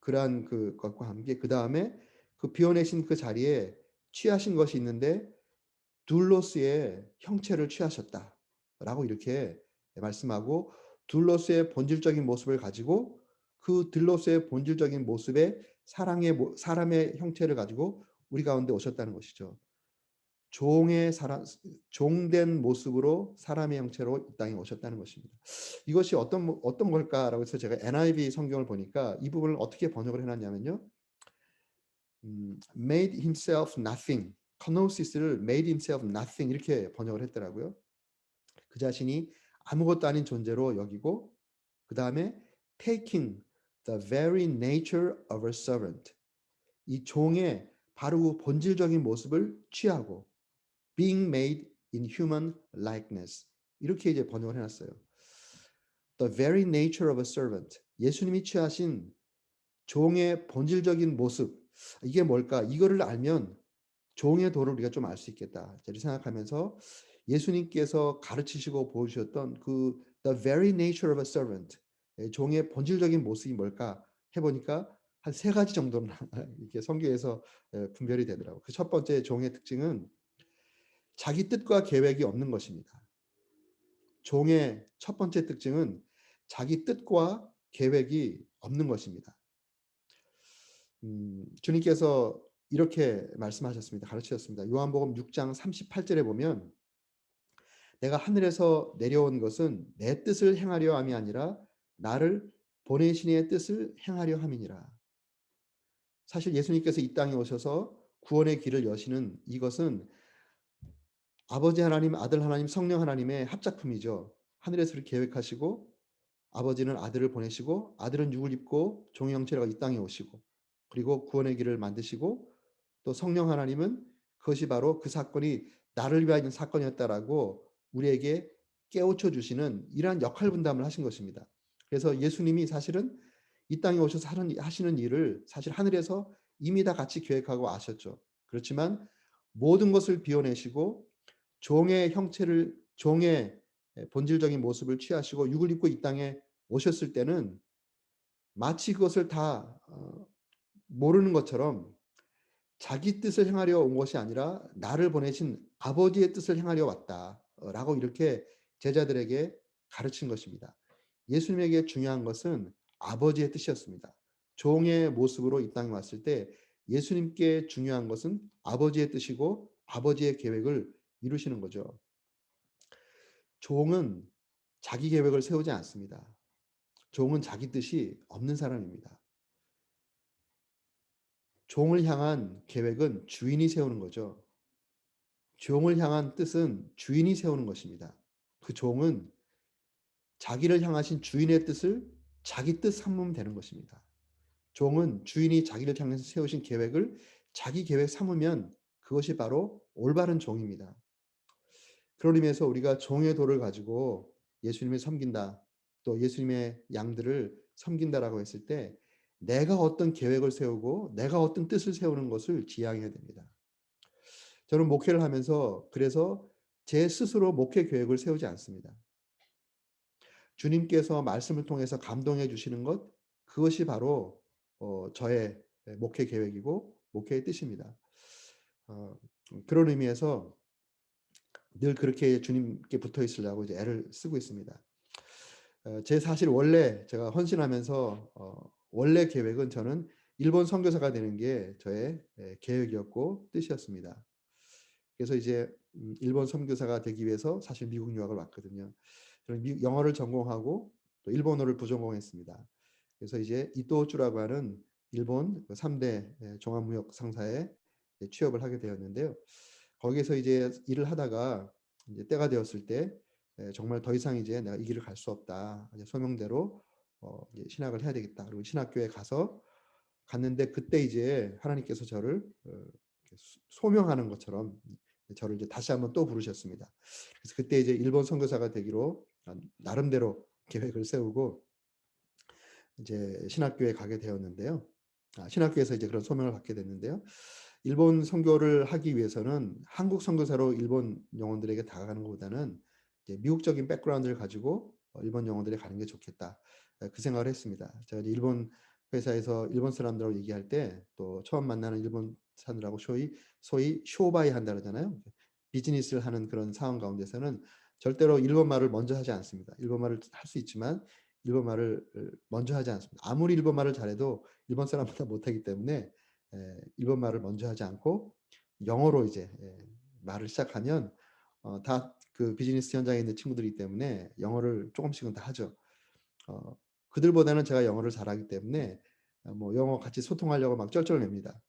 그러한 그것과 함께 그 다음에 그 비워내신 그 자리에 취하신 것이 있는데 둘로스의 형체를 취하셨다라고 이렇게 말씀하고 둘로스의 본질적인 모습을 가지고 그 둘로스의 본질적인 모습의 사람의 형체를 가지고 우리 가운데 오셨다는 것이죠. 종의 사람 종된 모습으로 사람의 형체로 이 땅에 오셨다는 것입니다. 이것이 어떤 걸까라고 해서 제가 NIV 성경을 보니까 이 부분을 어떻게 번역을 해 놨냐면요. made himself nothing. 카노시스를 made himself nothing 이렇게 번역을 했더라고요. 그 자신이 아무것도 아닌 존재로 여기고 그다음에 taking the very nature of a servant. 이 종의 바로 본질적인 모습을 취하고 being made in human likeness. 이렇게 이제 번역을 해 놨어요. The very nature of a servant. 예수님이 취하신 종의 본질적인 모습. 이게 뭘까? 이거를 알면 종의 도를 우리가 좀 알 수 있겠다. 이렇게 생각하면서 예수님께서 가르치시고 보여주셨던 그 the very nature of a servant, 종의 본질적인 모습이 뭘까 해 보니까 한 세 가지 정도는 이렇게 성경에서 분별이 되더라고요. 그 첫 번째 종의 특징은 자기 뜻과 계획이 없는 것입니다. 종의 첫 번째 특징은 자기 뜻과 계획이 없는 것입니다. 주님께서 이렇게 말씀하셨습니다. 가르치셨습니다. 요한복음 6장 38 절에 보면 내가 하늘에서 내려온 것은 내 뜻을 행하려 함이 아니라 나를 보내신 이의 뜻을 행하려 함이니라. 사실 예수님께서 이 땅에 오셔서 구원의 길을 여시는 이것은 아버지 하나님, 아들 하나님, 성령 하나님의 합작품이죠. 하늘에서 계획하시고 아버지는 아들을 보내시고 아들은 육을 입고 종의 형체로 이 땅에 오시고 그리고 구원의 길을 만드시고 또 성령 하나님은 그것이 바로 그 사건이 나를 위한 사건이었다라고 우리에게 깨우쳐 주시는 이러한 역할 분담을 하신 것입니다. 그래서 예수님이 사실은 이 땅에 오셔서 하시는 일을 사실 하늘에서 이미 다 같이 계획하고 아셨죠. 그렇지만 모든 것을 비워내시고 종의 본질적인 모습을 취하시고 육을 입고 이 땅에 오셨을 때는 마치 그것을 다 모르는 것처럼 자기 뜻을 행하려 온 것이 아니라 나를 보내신 아버지의 뜻을 행하려 왔다. 라고 이렇게 제자들에게 가르친 것입니다. 예수님에게 중요한 것은 아버지의 뜻이었습니다. 종의 모습으로 이 땅에 왔을 때 예수님께 중요한 것은 아버지의 뜻이고 아버지의 계획을 이루시는 거죠. 종은 자기 계획을 세우지 않습니다. 종은 자기 뜻이 없는 사람입니다. 종을 향한 계획은 주인이 세우는 거죠. 종을 향한 뜻은 주인이 세우는 것입니다. 그 종은 자기를 향하신 주인의 뜻을 자기 뜻 삼으면 되는 것입니다. 종은 주인이 자기를 향해서 세우신 계획을 자기 계획 삼으면 그것이 바로 올바른 종입니다. 그런 의미에서 우리가 종의 도를 가지고 예수님을 섬긴다, 또 예수님의 양들을 섬긴다라고 했을 때 내가 어떤 계획을 세우고 내가 어떤 뜻을 세우는 것을 지향해야 됩니다. 저는 목회를 하면서 그래서 제 스스로 목회 계획을 세우지 않습니다. 주님께서 말씀을 통해서 감동해 주시는 것, 그것이 바로 저의 목회 계획이고 목회의 뜻입니다. 어 그런 의미에서 늘 그렇게 주님께 붙어 있으려고 이제 애를 쓰고 있습니다. 제 사실 원래 제가 헌신하면서 원래 계획은 저는 일본 선교사가 되는 게 저의 계획이었고 뜻이었습니다. 그래서 이제 일본 선교사가 되기 위해서 사실 미국 유학을 왔거든요. 저는 미 영어를 전공하고 또 일본어를 부전공했습니다. 그래서 이제 이토우츠라고 하는 일본 그 3대 종합무역 상사에 취업을 하게 되었는데요. 거기에서 이제 일을 하다가 이제 때가 되었을 때 정말 더 이상 이제 '내가 이 길을 갈 수 없다. 이제 소명대로 이제 신학을 해야 되겠다.' 그리고 신학교에 가서 갔는데 그때 이제 하나님께서 저를 이렇게 소명하는 것처럼 저를 이제 다시 한번 또 부르셨습니다. 그래서 그때 이제 일본 선교사가 되기로 나름대로 계획을 세우고 이제 신학교에 가게 되었는데요. 신학교에서 이제 그런 소명을 받게 됐는데요. 일본 선교를 하기 위해서는 한국 선교사로 일본 영혼들에게 다가가는 것보다는 이제 미국적인 백그라운드를 가지고 일본 영혼들에 가는 게 좋겠다. 그 생각을 했습니다. 제가 이제 일본 회사에서 일본 사람들하고 얘기할 때 또 처음 만나는 일본 사람들하고 소위 쇼바이 한다 그러잖아요. 비즈니스를 하는 그런 상황 가운데서는 절대로 일본말을 먼저 하지 않습니다. 일본말을 할 수 있지만 일본말을 먼저 하지 않습니다. 아무리 일본말을 잘해도 일본 사람보다 못하기 때문에 일본말을 먼저 하지 않고 영어로 이제 말을 시작하면 다 그 비즈니스 현장에 있는 친구들이기 때문에 영어를 쪼금씩은 다 하죠. 어 그들보다는 제가 영어를 잘하기 때문에 뭐 영어 같이 소통하려고 막 쩔쩔맵니다.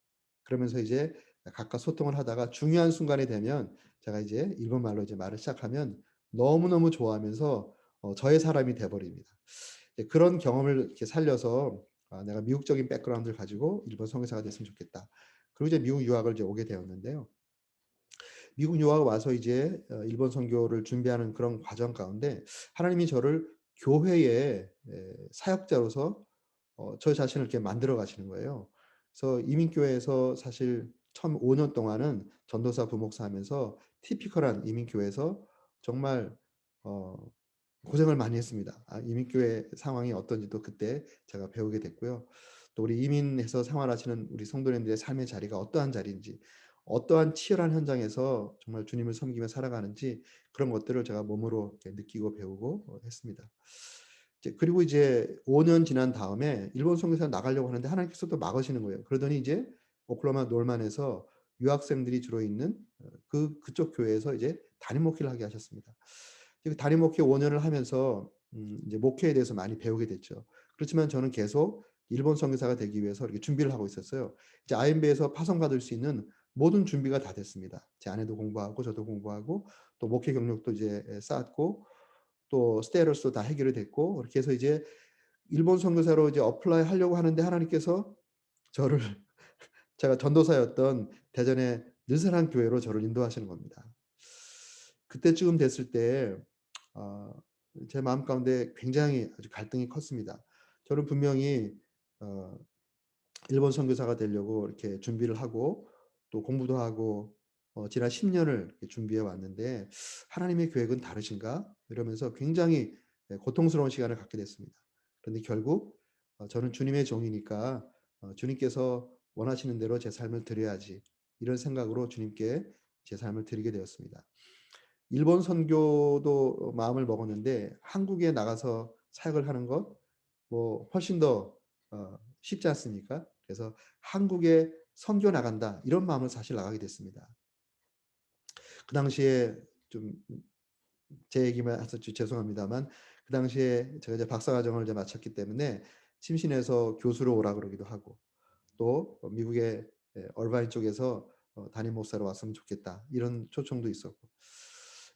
그러면서 이제 각각 소통을 하다가 중요한 순간이 되면 제가 이제 일본말로 이제 말을 시작하면 너무너무 좋아하면서 저의 사람이 돼 버립니다. 이제 그런 경험을 이렇게 살려서 '내가 미국적인 백그라운드를 가지고 일본 선교사가 됐으면 좋겠다.' 그리고 이제 미국 유학을 이제 오게 되었는데요. 미국 유학 와서 이제 일본 선교를 준비하는 그런 과정 가운데 하나님이 저를 교회의 사역자로서 저 자신을 이렇게 만들어 가시는 거예요. 그래서 이민교회에서 사실 처음 5년 동안은 전도사 부목사 하면서 티피컬한 이민교회에서 정말 어 고생을 많이 했습니다. 이민교회 상황이 어떤지도 그때 제가 배우게 됐고요. 또 우리 이민해서 생활하시는 우리 성도님들의 삶의 자리가 어떠한 자리인지, 어떠한 치열한 현장에서 정말 주님을 섬기며 살아가는지 그런 것들을 제가 몸으로 이렇게 느끼고 배우고 했습니다. 그리고 이제 5년 지난 다음에 일본 선교사가 나가려고 하는데 하나님께서 또 막으시는 거예요. 그러더니 이제 오클라호마 놀만에서 유학생들이 주로 있는 그쪽 교회에서 이제 담임 목회를 하게 하셨습니다. 그 담임 목회 5 년을 하면서 이제 목회에 대해서 많이 배우게 됐죠. 그렇지만 저는 계속 일본 선교사가 되기 위해서 이렇게 준비를 하고 있었어요. 이제 IMB에서 파송받을 수 있는 모든 준비가 다 됐습니다. 제 아내도 공부하고 저도 공부하고 또 목회 경력도 이제 쌓았고 또 스테러스도 다 해결이 됐고 그렇게 해서 이제 일본 선교사로 이제 어플라이 하려고 하는데 하나님께서 저를 제가 전도사였던 대전의 느슨한 교회로 저를 인도하시는 겁니다. 그때쯤 됐을 때 어 제 마음 가운데 굉장히 아주 갈등이 컸습니다. 저는 분명히 어 일본 선교사가 되려고 이렇게 준비를 하고 또 공부도 하고 지난 10 년을 이렇게 준비해 왔는데 '하나님의 계획은 다르신가?' 이러면서 굉장히 고통스러운 시간을 갖게 됐습니다. 그런데 결국 저는 주님의 종이니까 '주님께서 원하시는 대로 제 삶을 드려야지.' 이런 생각으로 주님께 제 삶을 드리게 되었습니다. 일본 선교도 마음을 먹었는데 한국에 나가서 사역을 하는 것 뭐 훨씬 더 쉽지 않습니까? 그래서 한국에 선교 나간다 이런 마음으로 사실 나가게 됐습니다. 그 당시에 좀 제 얘기만 해서 죄송합니다만 그 당시에 제가 이제 박사과정을 이제 마쳤기 때문에 심신해서 교수로 오라 그러기도 하고 또 미국의 얼바인 쪽에서 담임 목사로 왔으면 좋겠다 이런 초청도 있었고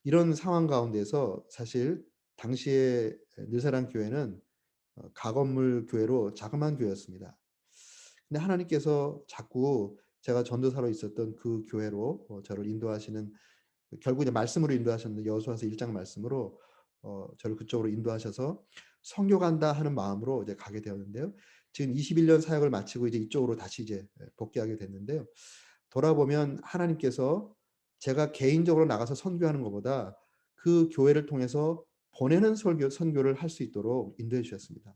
이런 상황 가운데서 사실 당시에 늘사랑 교회는 가건물 교회로 자그마한 교회였습니다. 근데 하나님께서 자꾸 제가 전도사로 있었던 그 교회로 저를 인도하시는 결국 이제 말씀으로 인도하셨는데 여호수아서 1장 말씀으로 저를 그쪽으로 인도하셔서 선교 간다 하는 마음으로 이제 가게 되었는데요. 지금 21년 사역을 마치고 이제 이쪽으로 다시 이제 복귀하게 됐는데요. 돌아보면 하나님께서 제가 개인적으로 나가서 선교하는 것보다 그 교회를 통해서 보내는 선교를 할 수 있도록 인도해 주셨습니다.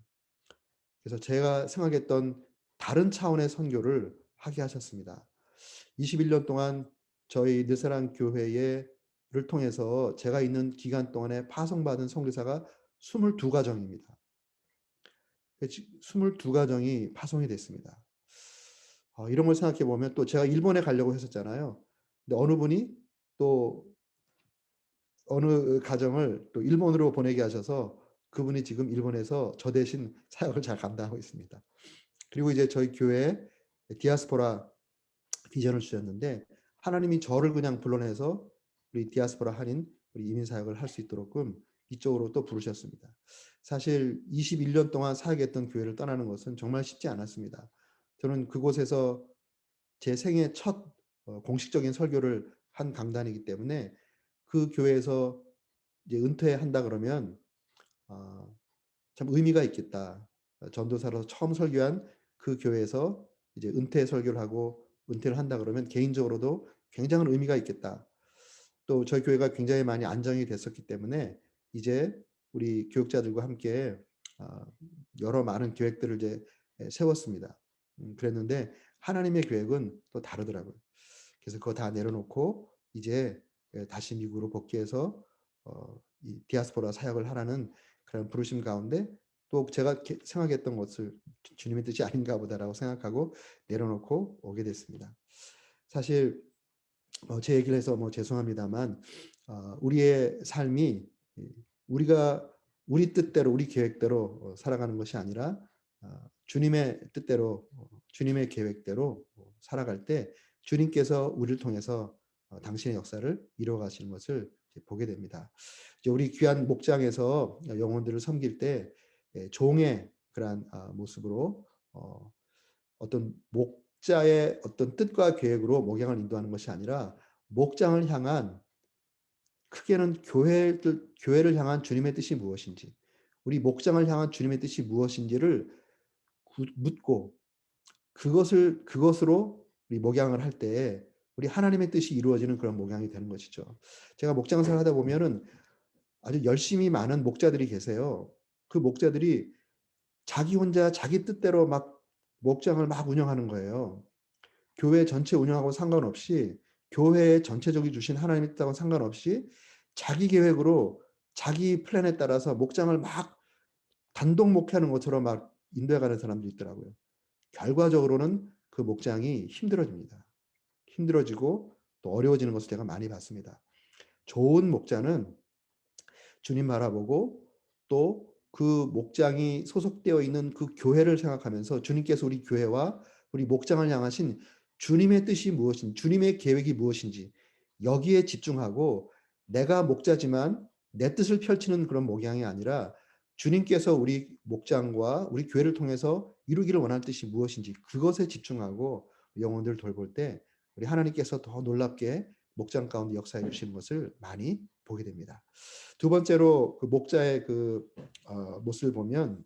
그래서 제가 생각했던 다른 차원의 선교를 하게 하셨습니다. 21년 동안 저희 늘사랑 교회를 통해서 제가 있는 기간 동안에 파송받은 선교사가 22가정입니다. 22가정이 파송이 됐습니다. 이런 걸 생각해 보면 또 제가 일본에 가려고 했었잖아요. 근데 어느 분이 또 어느 가정을 또 일본으로 보내게 하셔서 그분이 지금 일본에서 저 대신 사역을 잘 감당하고 있습니다. 그리고 이제 저희 교회에 디아스포라 비전을 주셨는데 하나님이 저를 그냥 불러내서 우리 디아스포라 한인 우리 이민 사역을 할 수 있도록끔 이쪽으로 또 부르셨습니다. 사실 21년 동안 사역했던 교회를 떠나는 것은 정말 쉽지 않았습니다. 저는 그곳에서 제 생애 첫 공식적인 설교를 한 강단이기 때문에 그 교회에서 이제 은퇴한다 그러면 아 참 의미가 있겠다. 전도사로서 처음 설교한 그 교회에서 이제 은퇴 설교를 하고 은퇴를 한다 그러면 개인적으로도 굉장한 의미가 있겠다. 또 저희 교회가 굉장히 많이 안정이 됐었기 때문에 이제 우리 교육자들과 함께 아 여러 많은 계획들을 이제 세웠습니다. 그랬는데 하나님의 계획은 또 다르더라고요. 그래서 그거 다 내려놓고 이제 다시 미국으로 복귀해서 이 디아스포라 사역을 하라는 그런 부르심 가운데 또 제가 생각했던 것을 '주님의 뜻이 아닌가 보다.'라고 생각하고 내려놓고 오게 됐습니다. 사실 제 얘기를 해서 죄송합니다만 우리의 삶이 우리가 우리 뜻대로 우리 계획대로 살아가는 것이 아니라 주님의 뜻대로 주님의 계획대로 살아갈 때 주님께서 우리를 통해서 당신의 역사를 이루어 가시는 것을 이제 보게 됩니다. 이제 우리 귀한 목장에서 영혼들을 섬길 때 종의 그러한 모습으로 어떤 목자의 어떤 뜻과 계획으로 목양을 인도하는 것이 아니라 목장을 향한 크게는 교회를 향한 주님의 뜻이 무엇인지, 우리 목장을 향한 주님의 뜻이 무엇인지를 묻고 그것으로 우리 목양을 할 때에 우리 하나님의 뜻이 이루어지는 그런 목양이 되는 것이죠. 제가 목장 생활하다 보면은 아주 열심히 많은 목자들이 계세요. 그 목자들이 자기 혼자 자기 뜻대로 막 목장을 막 운영하는 거예요. 교회 전체 운영하고 상관없이 교회의 전체적이 주신 하나님의 뜻하고 상관없이 자기 계획으로 자기 플랜에 따라서 목장을 막 단독 목회하는 것처럼 막 인도해 가는 사람들이 있더라고요. 결과적으로는 그 목장이 힘들어집니다. 힘들어지고 또 어려워지는 것을 제가 많이 봤습니다. 좋은 목자는 주님 바라보고 또 그 목장이 소속되어 있는 그 교회를 생각하면서 주님께서 우리 교회와 우리 목장을 향하신 주님의 뜻이 무엇인지, 주님의 계획이 무엇인지 여기에 집중하고 내가 목자지만 내 뜻을 펼치는 그런 목양이 아니라 주님께서 우리 목장과 우리 교회를 통해서 이루기를 원하는 뜻이 무엇인지 그것에 집중하고 영혼들을 돌볼 때 우리 하나님께서 더 놀랍게 목장 가운데 역사해 주시는 것을 많이 보게 됩니다. 두 번째로 그 목자의 그 모습을 보면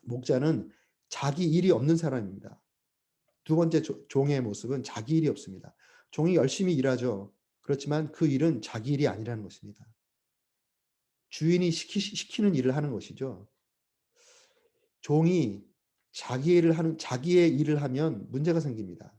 목자는 자기 일이 없는 사람입니다. 두 번째 종의 모습은 자기 일이 없습니다. 종이 열심히 일하죠. 그렇지만 그 일은 자기 일이 아니라는 것입니다. 주인이 시키는 일을 하는 것이죠. 종이 자기의 일을 하면 문제가 생깁니다.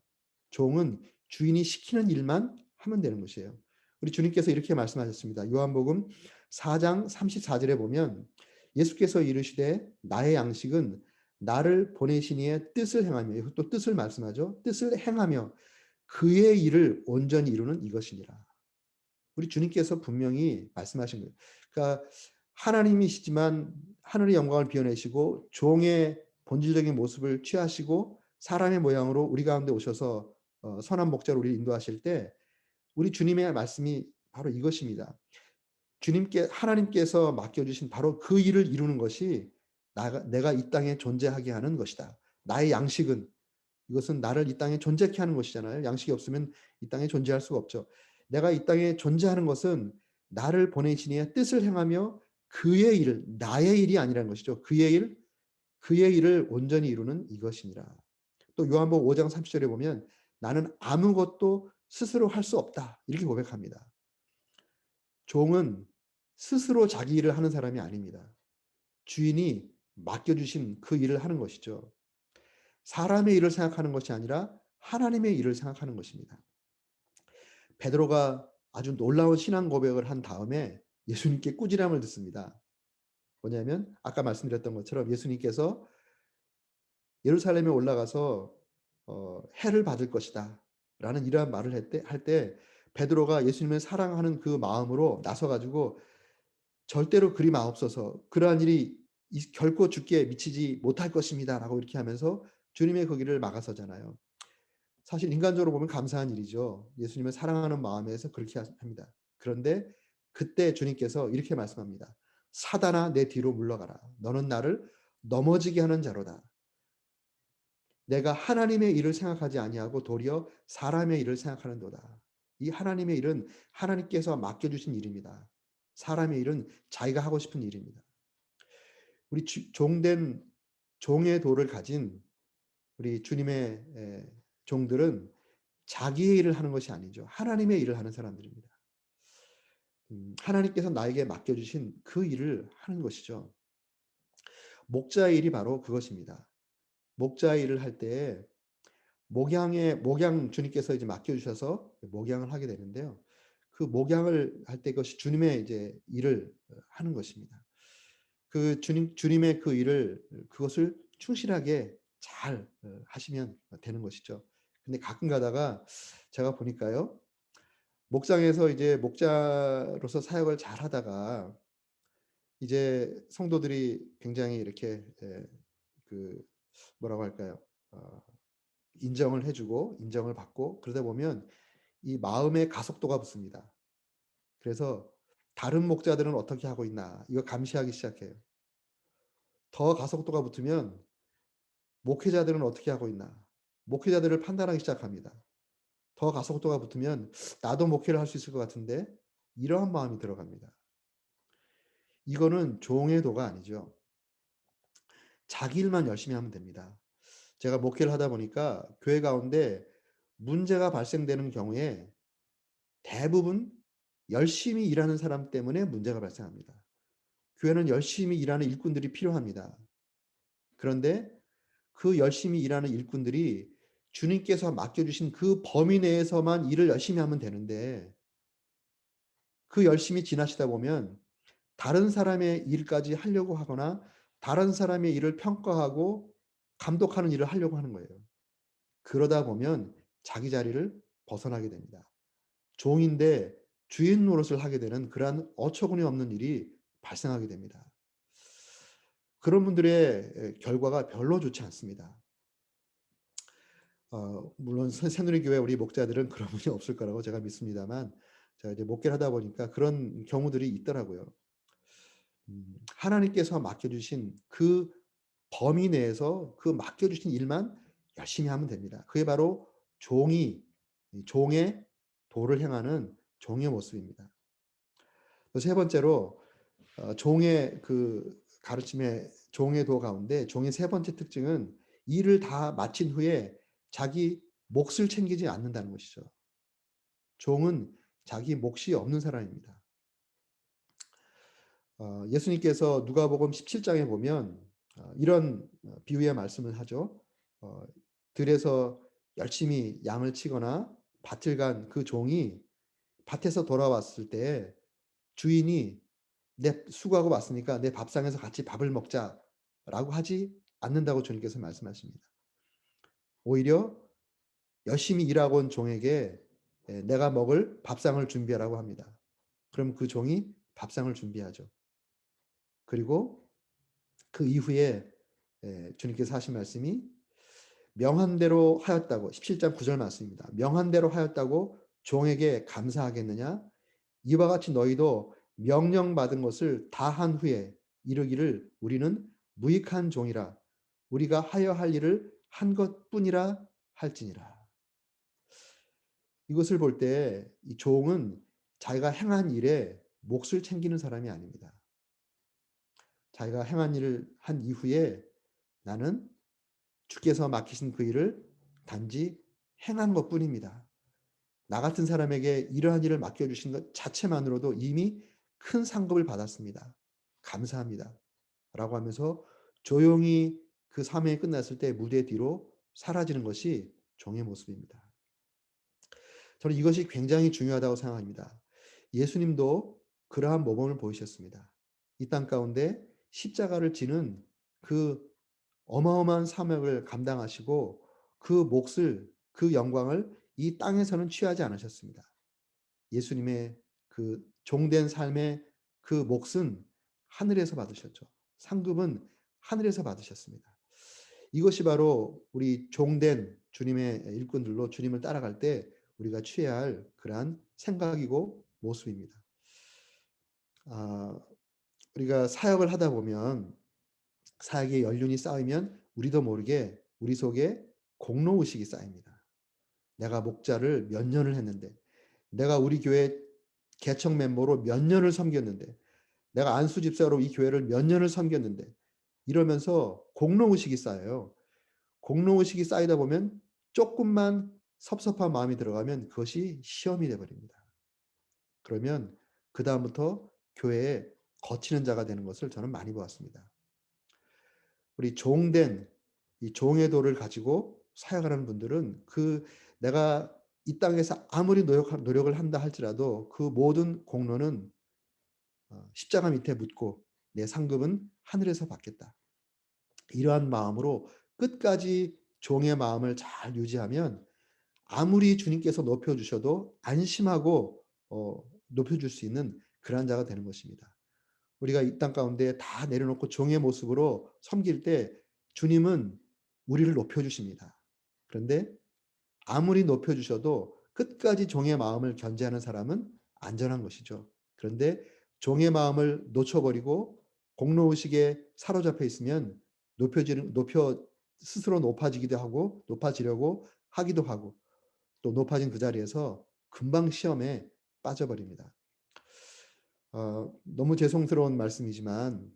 종은 주인이 시키는 일만 하면 되는 것이에요. 우리 주님께서 이렇게 말씀하셨습니다. 요한복음 4장 34절에 보면 예수께서 이르시되 나의 양식은 나를 보내신 이의 뜻을 행하며, 이거 또 뜻을 말씀하죠. 뜻을 행하며 그의 일을 온전히 이루는 이것이니라. 우리 주님께서 분명히 말씀하신 거예요. 그러니까 하나님이시지만 하늘의 영광을 비워내시고 종의 본질적인 모습을 취하시고 사람의 모양으로 우리 가운데 오셔서 선한 목자로 우리를 인도하실 때 우리 주님의 말씀이 바로 이것입니다. 하나님께서 맡겨주신 바로 그 일을 이루는 것이 내가 이 땅에 존재하게 하는 것이다. 나의 양식은, 이것은 나를 이 땅에 존재케 하는 것이잖아요. 양식이 없으면 이 땅에 존재할 수가 없죠. 내가 이 땅에 존재하는 것은 나를 보내신 이의 뜻을 행하며 그의 일을, 나의 일이 아니라는 것이죠. 그의 일을 온전히 이루는 이것이니라. 또 요한복음 5장 30절에 보면 나는 아무것도 스스로 할 수 없다. 이렇게 고백합니다. 종은 스스로 자기 일을 하는 사람이 아닙니다. 주인이 맡겨주신 그 일을 하는 것이죠. 사람의 일을 생각하는 것이 아니라 하나님의 일을 생각하는 것입니다. 베드로가 아주 놀라운 신앙 고백을 한 다음에 예수님께 꾸지람을 듣습니다. 뭐냐면 아까 말씀드렸던 것처럼 예수님께서 예루살렘에 올라가서 해를 받을 것이다 라는 이러한 말을 할 때 베드로가 예수님을 사랑하는 그 마음으로 나서 가지고 절대로 그리 마옵소서, 그러한 일이 결코 주께 미치지 못할 것입니다 라고 이렇게 하면서 주님의 그 길을 막아서잖아요. 사실 인간적으로 보면 감사한 일이죠. 예수님을 사랑하는 마음에서 그렇게 합니다. 그런데 그때 주님께서 이렇게 말씀합니다. 사단아 내 뒤로 물러가라. 너는 나를 넘어지게 하는 자로다. 내가 하나님의 일을 생각하지 아니하고 도리어 사람의 일을 생각하는도다. 이 하나님의 일은 하나님께서 맡겨주신 일입니다. 사람의 일은 자기가 하고 싶은 일입니다. 우리 종된 종의 도를 가진 우리 주님의 종들은 자기의 일을 하는 것이 아니죠. 하나님의 일을 하는 사람들입니다. 하나님께서 나에게 맡겨주신 그 일을 하는 것이죠. 목자의 일이 바로 그것입니다. 목자의 일을 할 때 목양 주님께서 이제 맡겨주셔서 목양을 하게 되는데요. 그 목양을 할 때 그것이 주님의 이제 일을 하는 것입니다. 그 주님의 그 일을 그것을 충실하게 잘 하시면 되는 것이죠. 근데 가끔 가다가 제가 보니까요. 목장에서 이제 목자로서 사역을 잘 하다가 이제 성도들이 굉장히 이렇게 그 뭐라고 할까요? 어 인정을 해 주고 인정을 받고 그러다 보면 이 마음의 가속도가 붙습니다. 그래서 '다른 목자들은 어떻게 하고 있나.' 이거 감시하기 시작해요. 더 가속도가 붙으면 '목회자들은 어떻게 하고 있나.' 목회자들을 판단하기 시작합니다. 더 가속도가 붙으면 '나도 목회를 할 수 있을 것 같은데.' 이러한 마음이 들어갑니다. 이거는 종의 도가 아니죠. 자기 일만 열심히 하면 됩니다. 제가 목회를 하다 보니까 교회 가운데 문제가 발생되는 경우에 대부분 열심히 일하는 사람 때문에 문제가 발생합니다. 교회는 열심히 일하는 일꾼들이 필요합니다. 그런데 그 열심히 일하는 일꾼들이 주님께서 맡겨주신 그 범위 내에서만 일을 열심히 하면 되는데 그 열심히 지나치다 보면 다른 사람의 일까지 하려고 하거나 다른 사람의 일을 평가하고 감독하는 일을 하려고 하는 거예요. 그러다 보면 자기 자리를 벗어나게 됩니다. 종인데 주인 노릇을 하게 되는 그러한 어처구니 없는 일이 발생하게 됩니다. 그런 분들의 결과가 별로 좋지 않습니다. 물론 새누리교회 우리 목자들은 그런 분이 없을 거라고 제가 믿습니다만 제가 이제 목회를 하다 보니까 그런 경우들이 있더라고요. 하나님께서 맡겨주신 그 범위 내에서 그 맡겨주신 일만 열심히 하면 됩니다. 그게 바로 종의 도를 행하는 종의 모습입니다. 또 세 번째로 종의 그 가르침의 종의 도 가운데 종의 세 번째 특징은 일을 다 마친 후에 자기 몫을 챙기지 않는다는 것이죠. 종은 자기 몫이 없는 사람입니다. 예수님께서 누가복음 17장에 보면 이런 비유의 말씀을 하죠. 어 들에서 열심히 양을 치거나 밭을 간 그 종이 밭에서 돌아왔을 때 주인이 "내 수고하고 왔으니까 내 밥상에서 같이 밥을 먹자."라고 하지 않는다고 주님께서 말씀하십니다. 오히려 열심히 일하고 온 종에게 내가 먹을 밥상을 준비하라고 합니다. 그럼 그 종이 밥상을 준비하죠. 그리고 그 이후에 주님께서 하신 말씀이 명한 대로 하였다고 17장 9절 말씀입니다. 명한 대로 하였다고 종에게 감사하겠느냐? 이와 같이 너희도 명령받은 것을 다 한 후에 이르기를 우리는 무익한 종이라 우리가 하여 할 일을 한 것뿐이라 할지니라. 이것을 볼 때 이 종은 자기가 행한 일에 몫을 챙기는 사람이 아닙니다. 자기가 행한 일을 한 이후에 나는 주께서 맡기신 그 일을 단지 행한 것뿐입니다. 나 같은 사람에게 이러한 일을 맡겨주신 것 자체만으로도 이미 큰 상급을 받았습니다. 감사합니다. 라고 하면서 조용히 그 사명이 끝났을 때 무대 뒤로 사라지는 것이 종의 모습입니다. 저는 이것이 굉장히 중요하다고 생각합니다. 예수님도 그러한 모범을 보이셨습니다. 이 땅 가운데 십자가를 지는 그 어마어마한 사명을 감당하시고 그 몫을 그 영광을 이 땅에서는 취하지 않으셨습니다. 예수님의 그 종된 삶의 그 몫은 하늘에서 받으셨죠. 상급은 하늘에서 받으셨습니다. 이것이 바로 우리 종된 주님의 일꾼들로 주님을 따라갈 때 우리가 취해야 할 그러한 생각이고 모습입니다. 아, 우리가 사역을 하다 보면 사역의 연륜이 쌓이면 우리도 모르게 우리 속에 공로의식이 쌓입니다. 내가 목자를 몇 년을 했는데, 내가 우리 교회 개척 멤버로 몇 년을 섬겼는데, 내가 안수 집사로 이 교회를 몇 년을 섬겼는데, 이러면서 공로의식이 쌓여요. 공로의식이 쌓이다 보면 조금만 섭섭한 마음이 들어가면 그것이 시험이 돼 버립니다. 그러면 그다음부터 교회에 거치는 자가 되는 것을 저는 많이 보았습니다. 우리 종된 이 종의 도를 가지고 사역하는 분들은 그 내가 이 땅에서 아무리 노력을 한다 할지라도 그 모든 공로는 십자가 밑에 묻고 내 상급은 하늘에서 받겠다. 이러한 마음으로 끝까지 종의 마음을 잘 유지하면 아무리 주님께서 높여주셔도 안심하고 높여줄 수 있는 그러한 자가 되는 것입니다. 우리가 이 땅 가운데 다 내려놓고 종의 모습으로 섬길 때 주님은 우리를 높여주십니다. 그런데 아무리 높여주셔도 끝까지 종의 마음을 견제하는 사람은 안전한 것이죠. 그런데 종의 마음을 놓쳐버리고 공로의식에 사로잡혀 있으면 스스로 높아지기도 하고 높아지려고 하기도 하고 또 높아진 그 자리에서 금방 시험에 빠져버립니다. 너무 죄송스러운 말씀이지만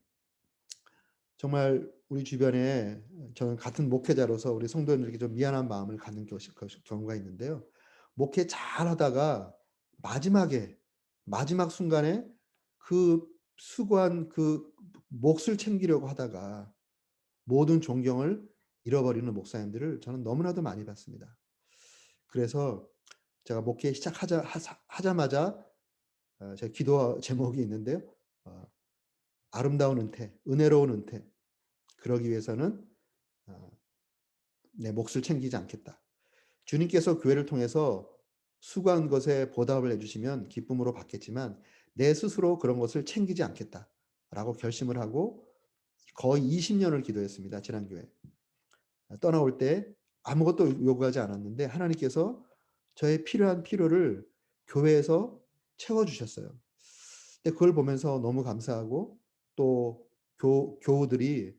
정말 우리 주변에 저는 같은 목회자로서 우리 성도님들에게 좀 미안한 마음을 갖는 경우가 있는데요. 목회 잘하다가 마지막 순간에 그 수고한 그 몫을 챙기려고 하다가 모든 존경을 잃어버리는 목사님들을 저는 너무나도 많이 봤습니다. 그래서 제가 목회 하자마자 제 기도 제목이 있는데요. 어 아름다운 은퇴, 은혜로운 은퇴. 그러기 위해서는 어 '내 몫을 챙기지 않겠다.' 주님께서 교회를 통해서 수고한 것에 보답을 해 주시면 기쁨으로 받겠지만 '내 스스로 그런 것을 챙기지 않겠다.'라고 결심을 하고 거의 20 년을 기도했습니다, 지난교회. 떠나올 때 아무것도 요구하지 않았는데 하나님께서 저의 필요한 필요를 교회에서 채워 주셨어요. 근데 그걸 보면서 너무 감사하고 또 교우들이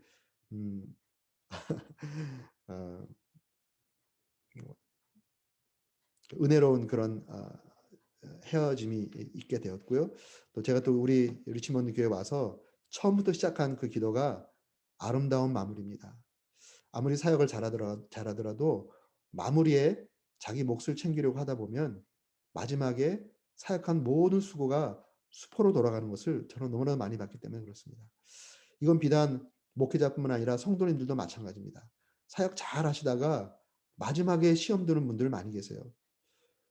음 어 은혜로운 그런 헤어짐이 있게 되었고요. 또 제가 또 우리 리치먼드 교회에 와서 처음부터 시작한 그 기도가 아름다운 마무리입니다. 아무리 사역을 잘하더라도 마무리에 자기 몫을 챙기려고 하다 보면 마지막에 사역한 모든 수고가 수포로 돌아가는 것을 저는 너무나 많이 봤기 때문에 그렇습니다. 이건 비단 목회자뿐만 아니라 성도님들도 마찬가지입니다. 사역 잘하시다가 마지막에 시험 드는 분들 많이 계세요.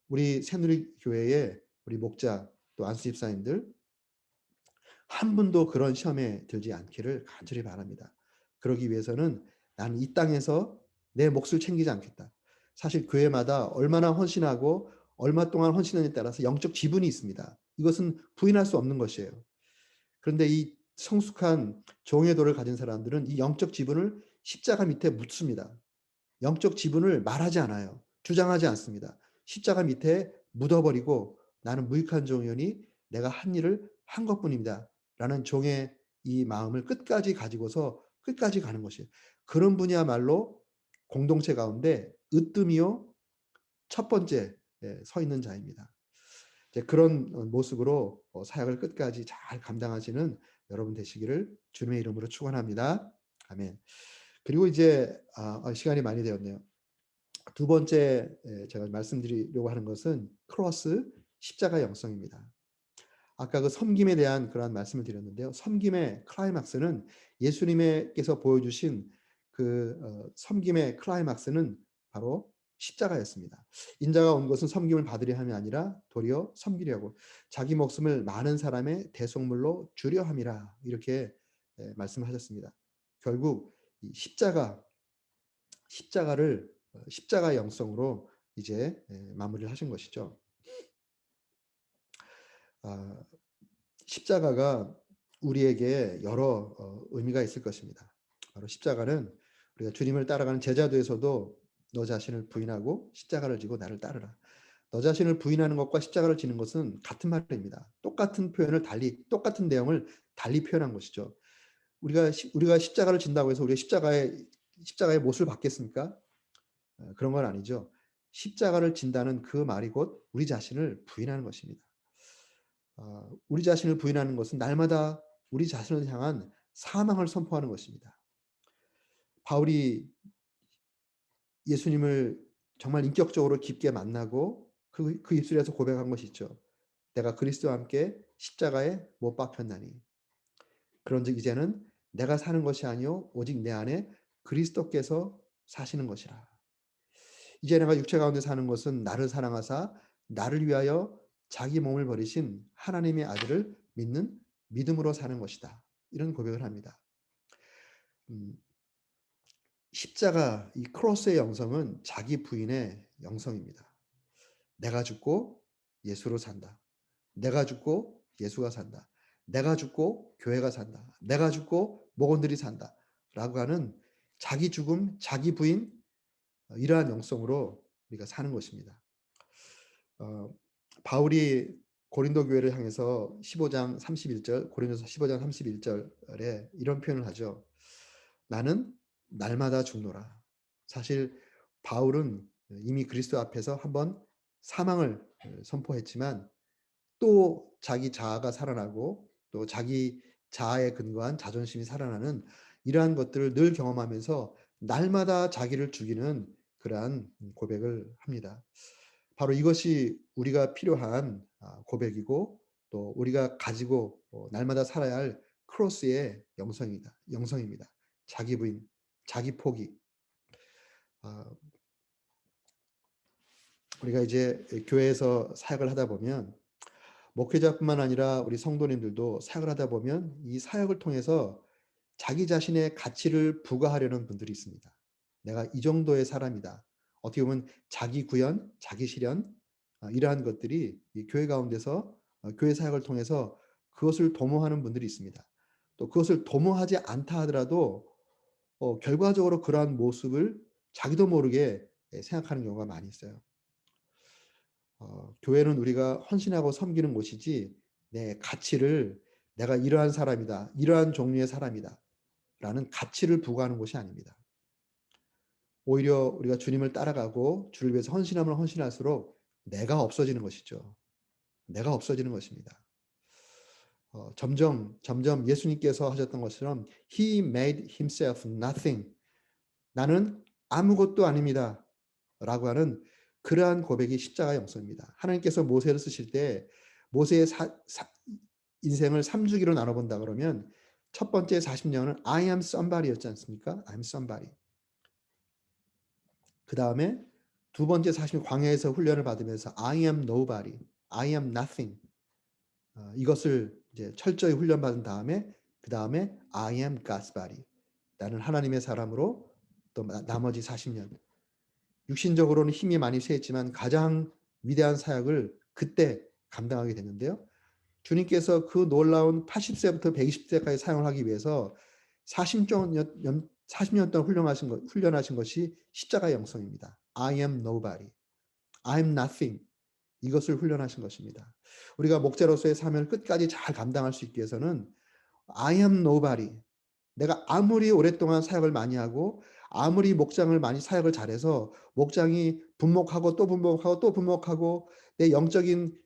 우리 새누리교회의 우리 목자 또 안수 집사님들 한 분도 그런 시험에 들지 않기를 간절히 바랍니다. 그러기 위해서는 나는 이 땅에서 내 몫을 챙기지 않겠다. 사실 교회마다 얼마나 헌신하고 얼마 동안 헌신하느냐에 따라서 영적 지분이 있습니다. 이것은 부인할 수 없는 것이에요. 그런데 이 성숙한 종의 도를 가진 사람들은 이 영적 지분을 십자가 밑에 묻습니다. 영적 지분을 말하지 않아요. 주장하지 않습니다. 십자가 밑에 묻어버리고 나는 무익한 종이오니 내가 한 일을 한 것뿐입니다. 라는 종의 이 마음을 끝까지 가지고서 끝까지 가는 것이에요. 그런 분이야말로 공동체 가운데 으뜸이요 첫 번째 서 있는 자입니다. 이제 그런 모습으로 사역을 끝까지 잘 감당하시는 여러분 되시기를 주님의 이름으로 축원합니다. 아멘. 그리고 이제 시간이 많이 되었네요. 두 번째 제가 말씀드리려고 하는 것은 크로스 십자가 영성입니다. 아까 그 섬김에 대한 그러한 말씀을 드렸는데요. 섬김의 클라이막스는 예수님께서 보여주신 그 섬김의 클라이막스는 바로 십자가였습니다. 인자가 온 것은 섬김을 받으려 함이 아니라 도리어 섬기려고 자기 목숨을 많은 사람의 대속물로 주려 함이라 이렇게 말씀하셨습니다. 결국 이 십자가를 십자가 영성으로 이제 마무리를 하신 것이죠. 아, 십자가가 우리에게 여러 의미가 있을 것입니다. 바로 십자가는 우리가 주님을 따라가는 제자도에서도 너 자신을 부인하고 십자가를 지고 나를 따르라. 너 자신을 부인하는 것과 십자가를 지는 것은 같은 말입니다. 똑같은 표현을 똑같은 내용을 달리 표현한 것이죠. 우리가 십자가를 진다고 해서 우리가 십자가의 못을 받겠습니까? 그런 건 아니죠. 십자가를 진다는 그 말이 곧 우리 자신을 부인하는 것입니다. 우리 자신을 부인하는 것은 날마다 우리 자신을 향한 사망을 선포하는 것입니다. 바울이 예수님을 정말 인격적으로 깊게 만나고 그 입술에서 고백한 것이 있죠. 내가 그리스도와 함께 십자가에 못 박혔나니. 그런즉 이제는 내가 사는 것이 아니요 오직 내 안에 그리스도께서 사시는 것이라. 이제 내가 육체 가운데 사는 것은 나를 사랑하사 나를 위하여 자기 몸을 버리신 하나님의 아들을 믿는 믿음으로 사는 것이다. 이런 고백을 합니다. 음, 십자가 이 크로스의 영성은 자기 부인의 영성입니다. 내가 죽고 예수로 산다. 내가 죽고 예수가 산다. 내가 죽고 교회가 산다. 내가 죽고 목원들이 산다. 라고 하는 자기 죽음, 자기 부인 이러한 영성으로 우리가 사는 것입니다. 어, 바울이 고린도 교회를 향해서 15장 31절, 고린도서 15장 31절에 이런 표현을 하죠. 나는 날마다 죽노라. 사실 바울은 이미 그리스도 앞에서 한번 사망을 선포했지만 또 자기 자아가 살아나고 또 자기 자아에 근거한 자존심이 살아나는 이러한 것들을 늘 경험하면서 날마다 자기를 죽이는 그러한 고백을 합니다. 바로 이것이 우리가 필요한 고백이고 또 우리가 가지고 날마다 살아야 할 크로스의 영성입니다. 자기 부인, 자기 포기. 아, 우리가 이제 교회에서 사역을 하다 보면 목회자뿐만 아니라 우리 성도님들도 사역을 하다 보면 이 사역을 통해서 자기 자신의 가치를 부과하려는 분들이 있습니다. 내가 이 정도의 사람이다. 어떻게 보면 자기 구현, 자기 실현 이러한 것들이 이 교회 가운데서 교회 사역을 통해서 그것을 도모하는 분들이 있습니다. 또 그것을 도모하지 않다 하더라도 결과적으로 그러한 모습을 자기도 모르게 생각하는 경우가 많이 있어요. 교회는 우리가 헌신하고 섬기는 곳이지 내 가치를 내가 이러한 사람이다. 이러한 종류의 사람이다. 라는 가치를 부과하는 곳이 아닙니다. 오히려 우리가 주님을 따라가고 주를 위해서 헌신함을 헌신할수록 내가 없어지는 것이죠. 내가 없어지는 것입니다. 점점 예수님께서 하셨던 것처럼 He made himself nothing. 나는 아무것도 아닙니다. 라고 하는 그러한 고백이 십자가 영성입니다. 하나님께서 모세를 쓰실 때 모세의 인생을 3주기로 나눠본다 그러면 첫 번째 40년은 I am somebody였지 않습니까? I am somebody. 그 다음에 두 번째 40년 광야에서 훈련을 받으면서 I am nobody, I am nothing. 이것을 이제 철저히 훈련받은 다음에 그 다음에 I am God's body. 나는 하나님의 사람으로 또 나머지 40년. 육신적으로는 힘이 많이 쇠했지만 가장 위대한 사역을 그때 감당하게 됐는데요. 주님께서 그 놀라운 80세부터 120세까지 사용을 하기 위해서 40년 동안 훈련하신 것이 십자가의 영성입니다. I am nobody. I am nothing. 이것을 훈련하신 것입니다. 우리가 목자로서의 사명을 끝까지 잘 감당할 수 있기 위해서는 I am nobody. 내가 아무리 오랫동안 사역을 많이 하고 아무리 목장을 많이 사역을 잘해서 목장이 분목하고 또 분목하고 또 분목하고 내 영적인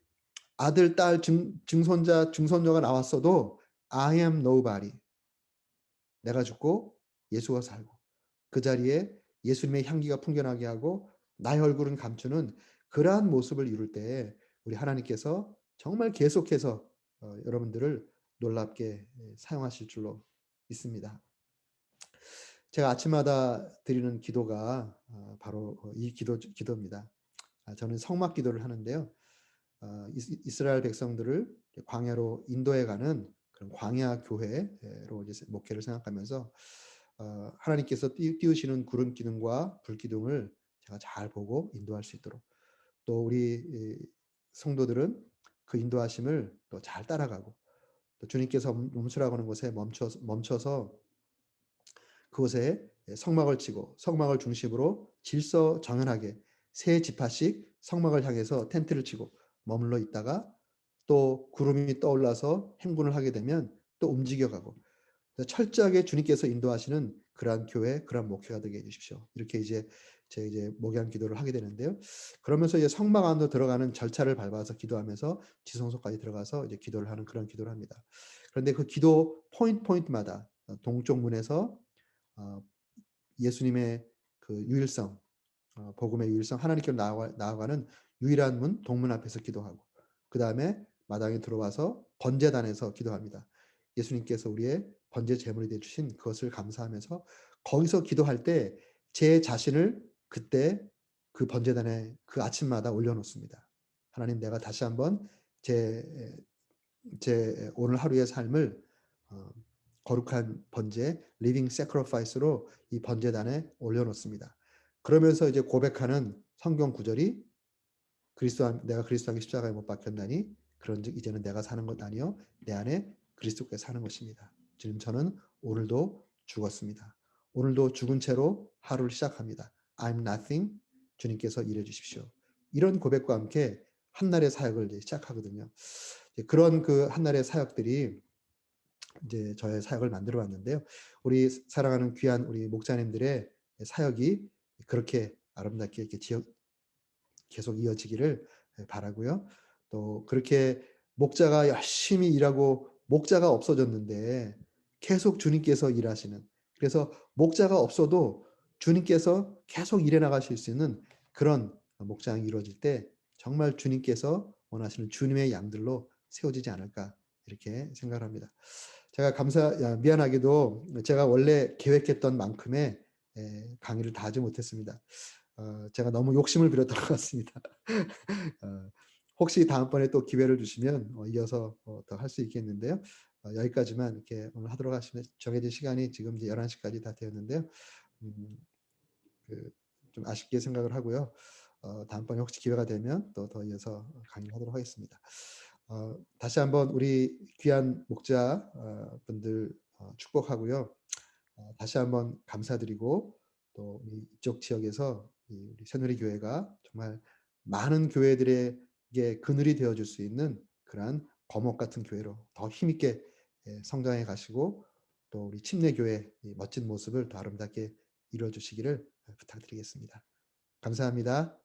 아들, 딸, 증손자, 증손녀가 나왔어도 I am nobody. 내가 죽고 예수가 살고 그 자리에 예수님의 향기가 풍겨나게 하고 나의 얼굴은 감추는 그러한 모습을 이룰 때 우리 하나님께서 정말 계속해서 여러분들을 놀랍게 사용하실 줄로 믿습니다. 제가 아침마다 드리는 기도가 바로 이 기도입니다. 저는 성막 기도를 하는데요. 이스라엘 백성들을 광야로 인도해 가는 그런 광야 교회로 이제 목회를 생각하면서 하나님께서 띄우시는 구름 기둥과 불 기둥을 제가 잘 보고 인도할 수 있도록 또 우리 성도들은 그 인도하심을 또 잘 따라가고 또 주님께서 멈추라고 하는 곳에 멈춰서 그곳에 성막을 치고 성막을 중심으로 질서정연하게 세 지파씩 성막을 향해서 텐트를 치고 머물러 있다가 또 구름이 떠올라서 행군을 하게 되면 또 움직여가고 철저하게 주님께서 인도하시는 그러한 교회, 그러한 목회가 되게 해 주십시오. 이렇게 이제 목양 기도를 하게 되는데요. 그러면서 이제 성막 안으로 들어가는 절차를 밟아서 기도하면서 지성소까지 들어가서 이제 기도를 하는 그런 기도를 합니다. 그런데 그 기도 포인트마다 동쪽 문에서 어 예수님의 그 유일성, 복음의 유일성, 하나님께로 나아가는 유일한 문, 동문 앞에서 기도하고 그다음에 마당에 들어와서 번제단에서 기도합니다. 예수님께서 우리의 번제 제물이 되어 주신 그것을 감사하면서 거기서 기도할 때 제 자신을 그때 그 번제단에 그 아침마다 올려 놓습니다. 하나님, 내가 다시 한번 제 제 오늘 하루의 삶을 어 거룩한 번제 리빙 세크리파이스로 이 번제단에 올려 놓습니다. 그러면서 이제 고백하는 성경 구절이 내가 그리스도 안에 십자가에 못 박혔나니 그런즉 이제는 내가 사는 것 아니요 내 안에 그리스도께서 사는 것입니다. 주님, 저는 오늘도 죽었습니다. 오늘도 죽은 채로 하루를 시작합니다. I'm nothing. 주님께서 일해 주십시오. 이런 고백과 함께 한날의 사역을 이제 시작하거든요. 그런 그 한날의 사역들이 이제 저의 사역을 만들어 왔는데요. 우리 사랑하는 귀한 우리 목자님들의 사역이 그렇게 아름답게 이렇게 계속 이어지기를 바라고요. 또 그렇게 목자가 열심히 일하고 목자가 없어졌는데 계속 주님께서 일하시는, 그래서 목자가 없어도 주님께서 계속 일해 나가실 수 있는 그런 목장이 이루어질 때 정말 주님께서 원하시는 주님의 양들로 세워지지 않을까 이렇게 생각을 합니다. 제가 미안하게도 제가 원래 계획했던 만큼의 강의를 다 하지 못했습니다. 제가 너무 욕심을 부렸던 것 같습니다. 어 혹시 다음번에 또 기회를 주시면 이어서 더 할 수 있겠는데요. 여기까지만 이렇게 오늘 하도록 하시면 정해진 시간이 지금 이제 11 시까지 다 되었는데요. 음 그 좀 아쉽게 생각을 하고요. 다음번에 혹시 기회가 되면 또 더 이어서 강의를 하도록 하겠습니다. 다시 한번 우리 귀한 목자 분들 축복하고요. 다시 한번 감사드리고 또 우리 이쪽 지역에서 이 우리 새누리 교회가 정말 많은 교회들에게 그늘이 되어 줄 수 있는 그러한 거목 같은 교회로 더 힘있게 성장해 가시고 또 우리 침례교회 이 멋진 모습을 더 아름답게 이루어 주시기를 부탁드리겠습니다. 감사합니다.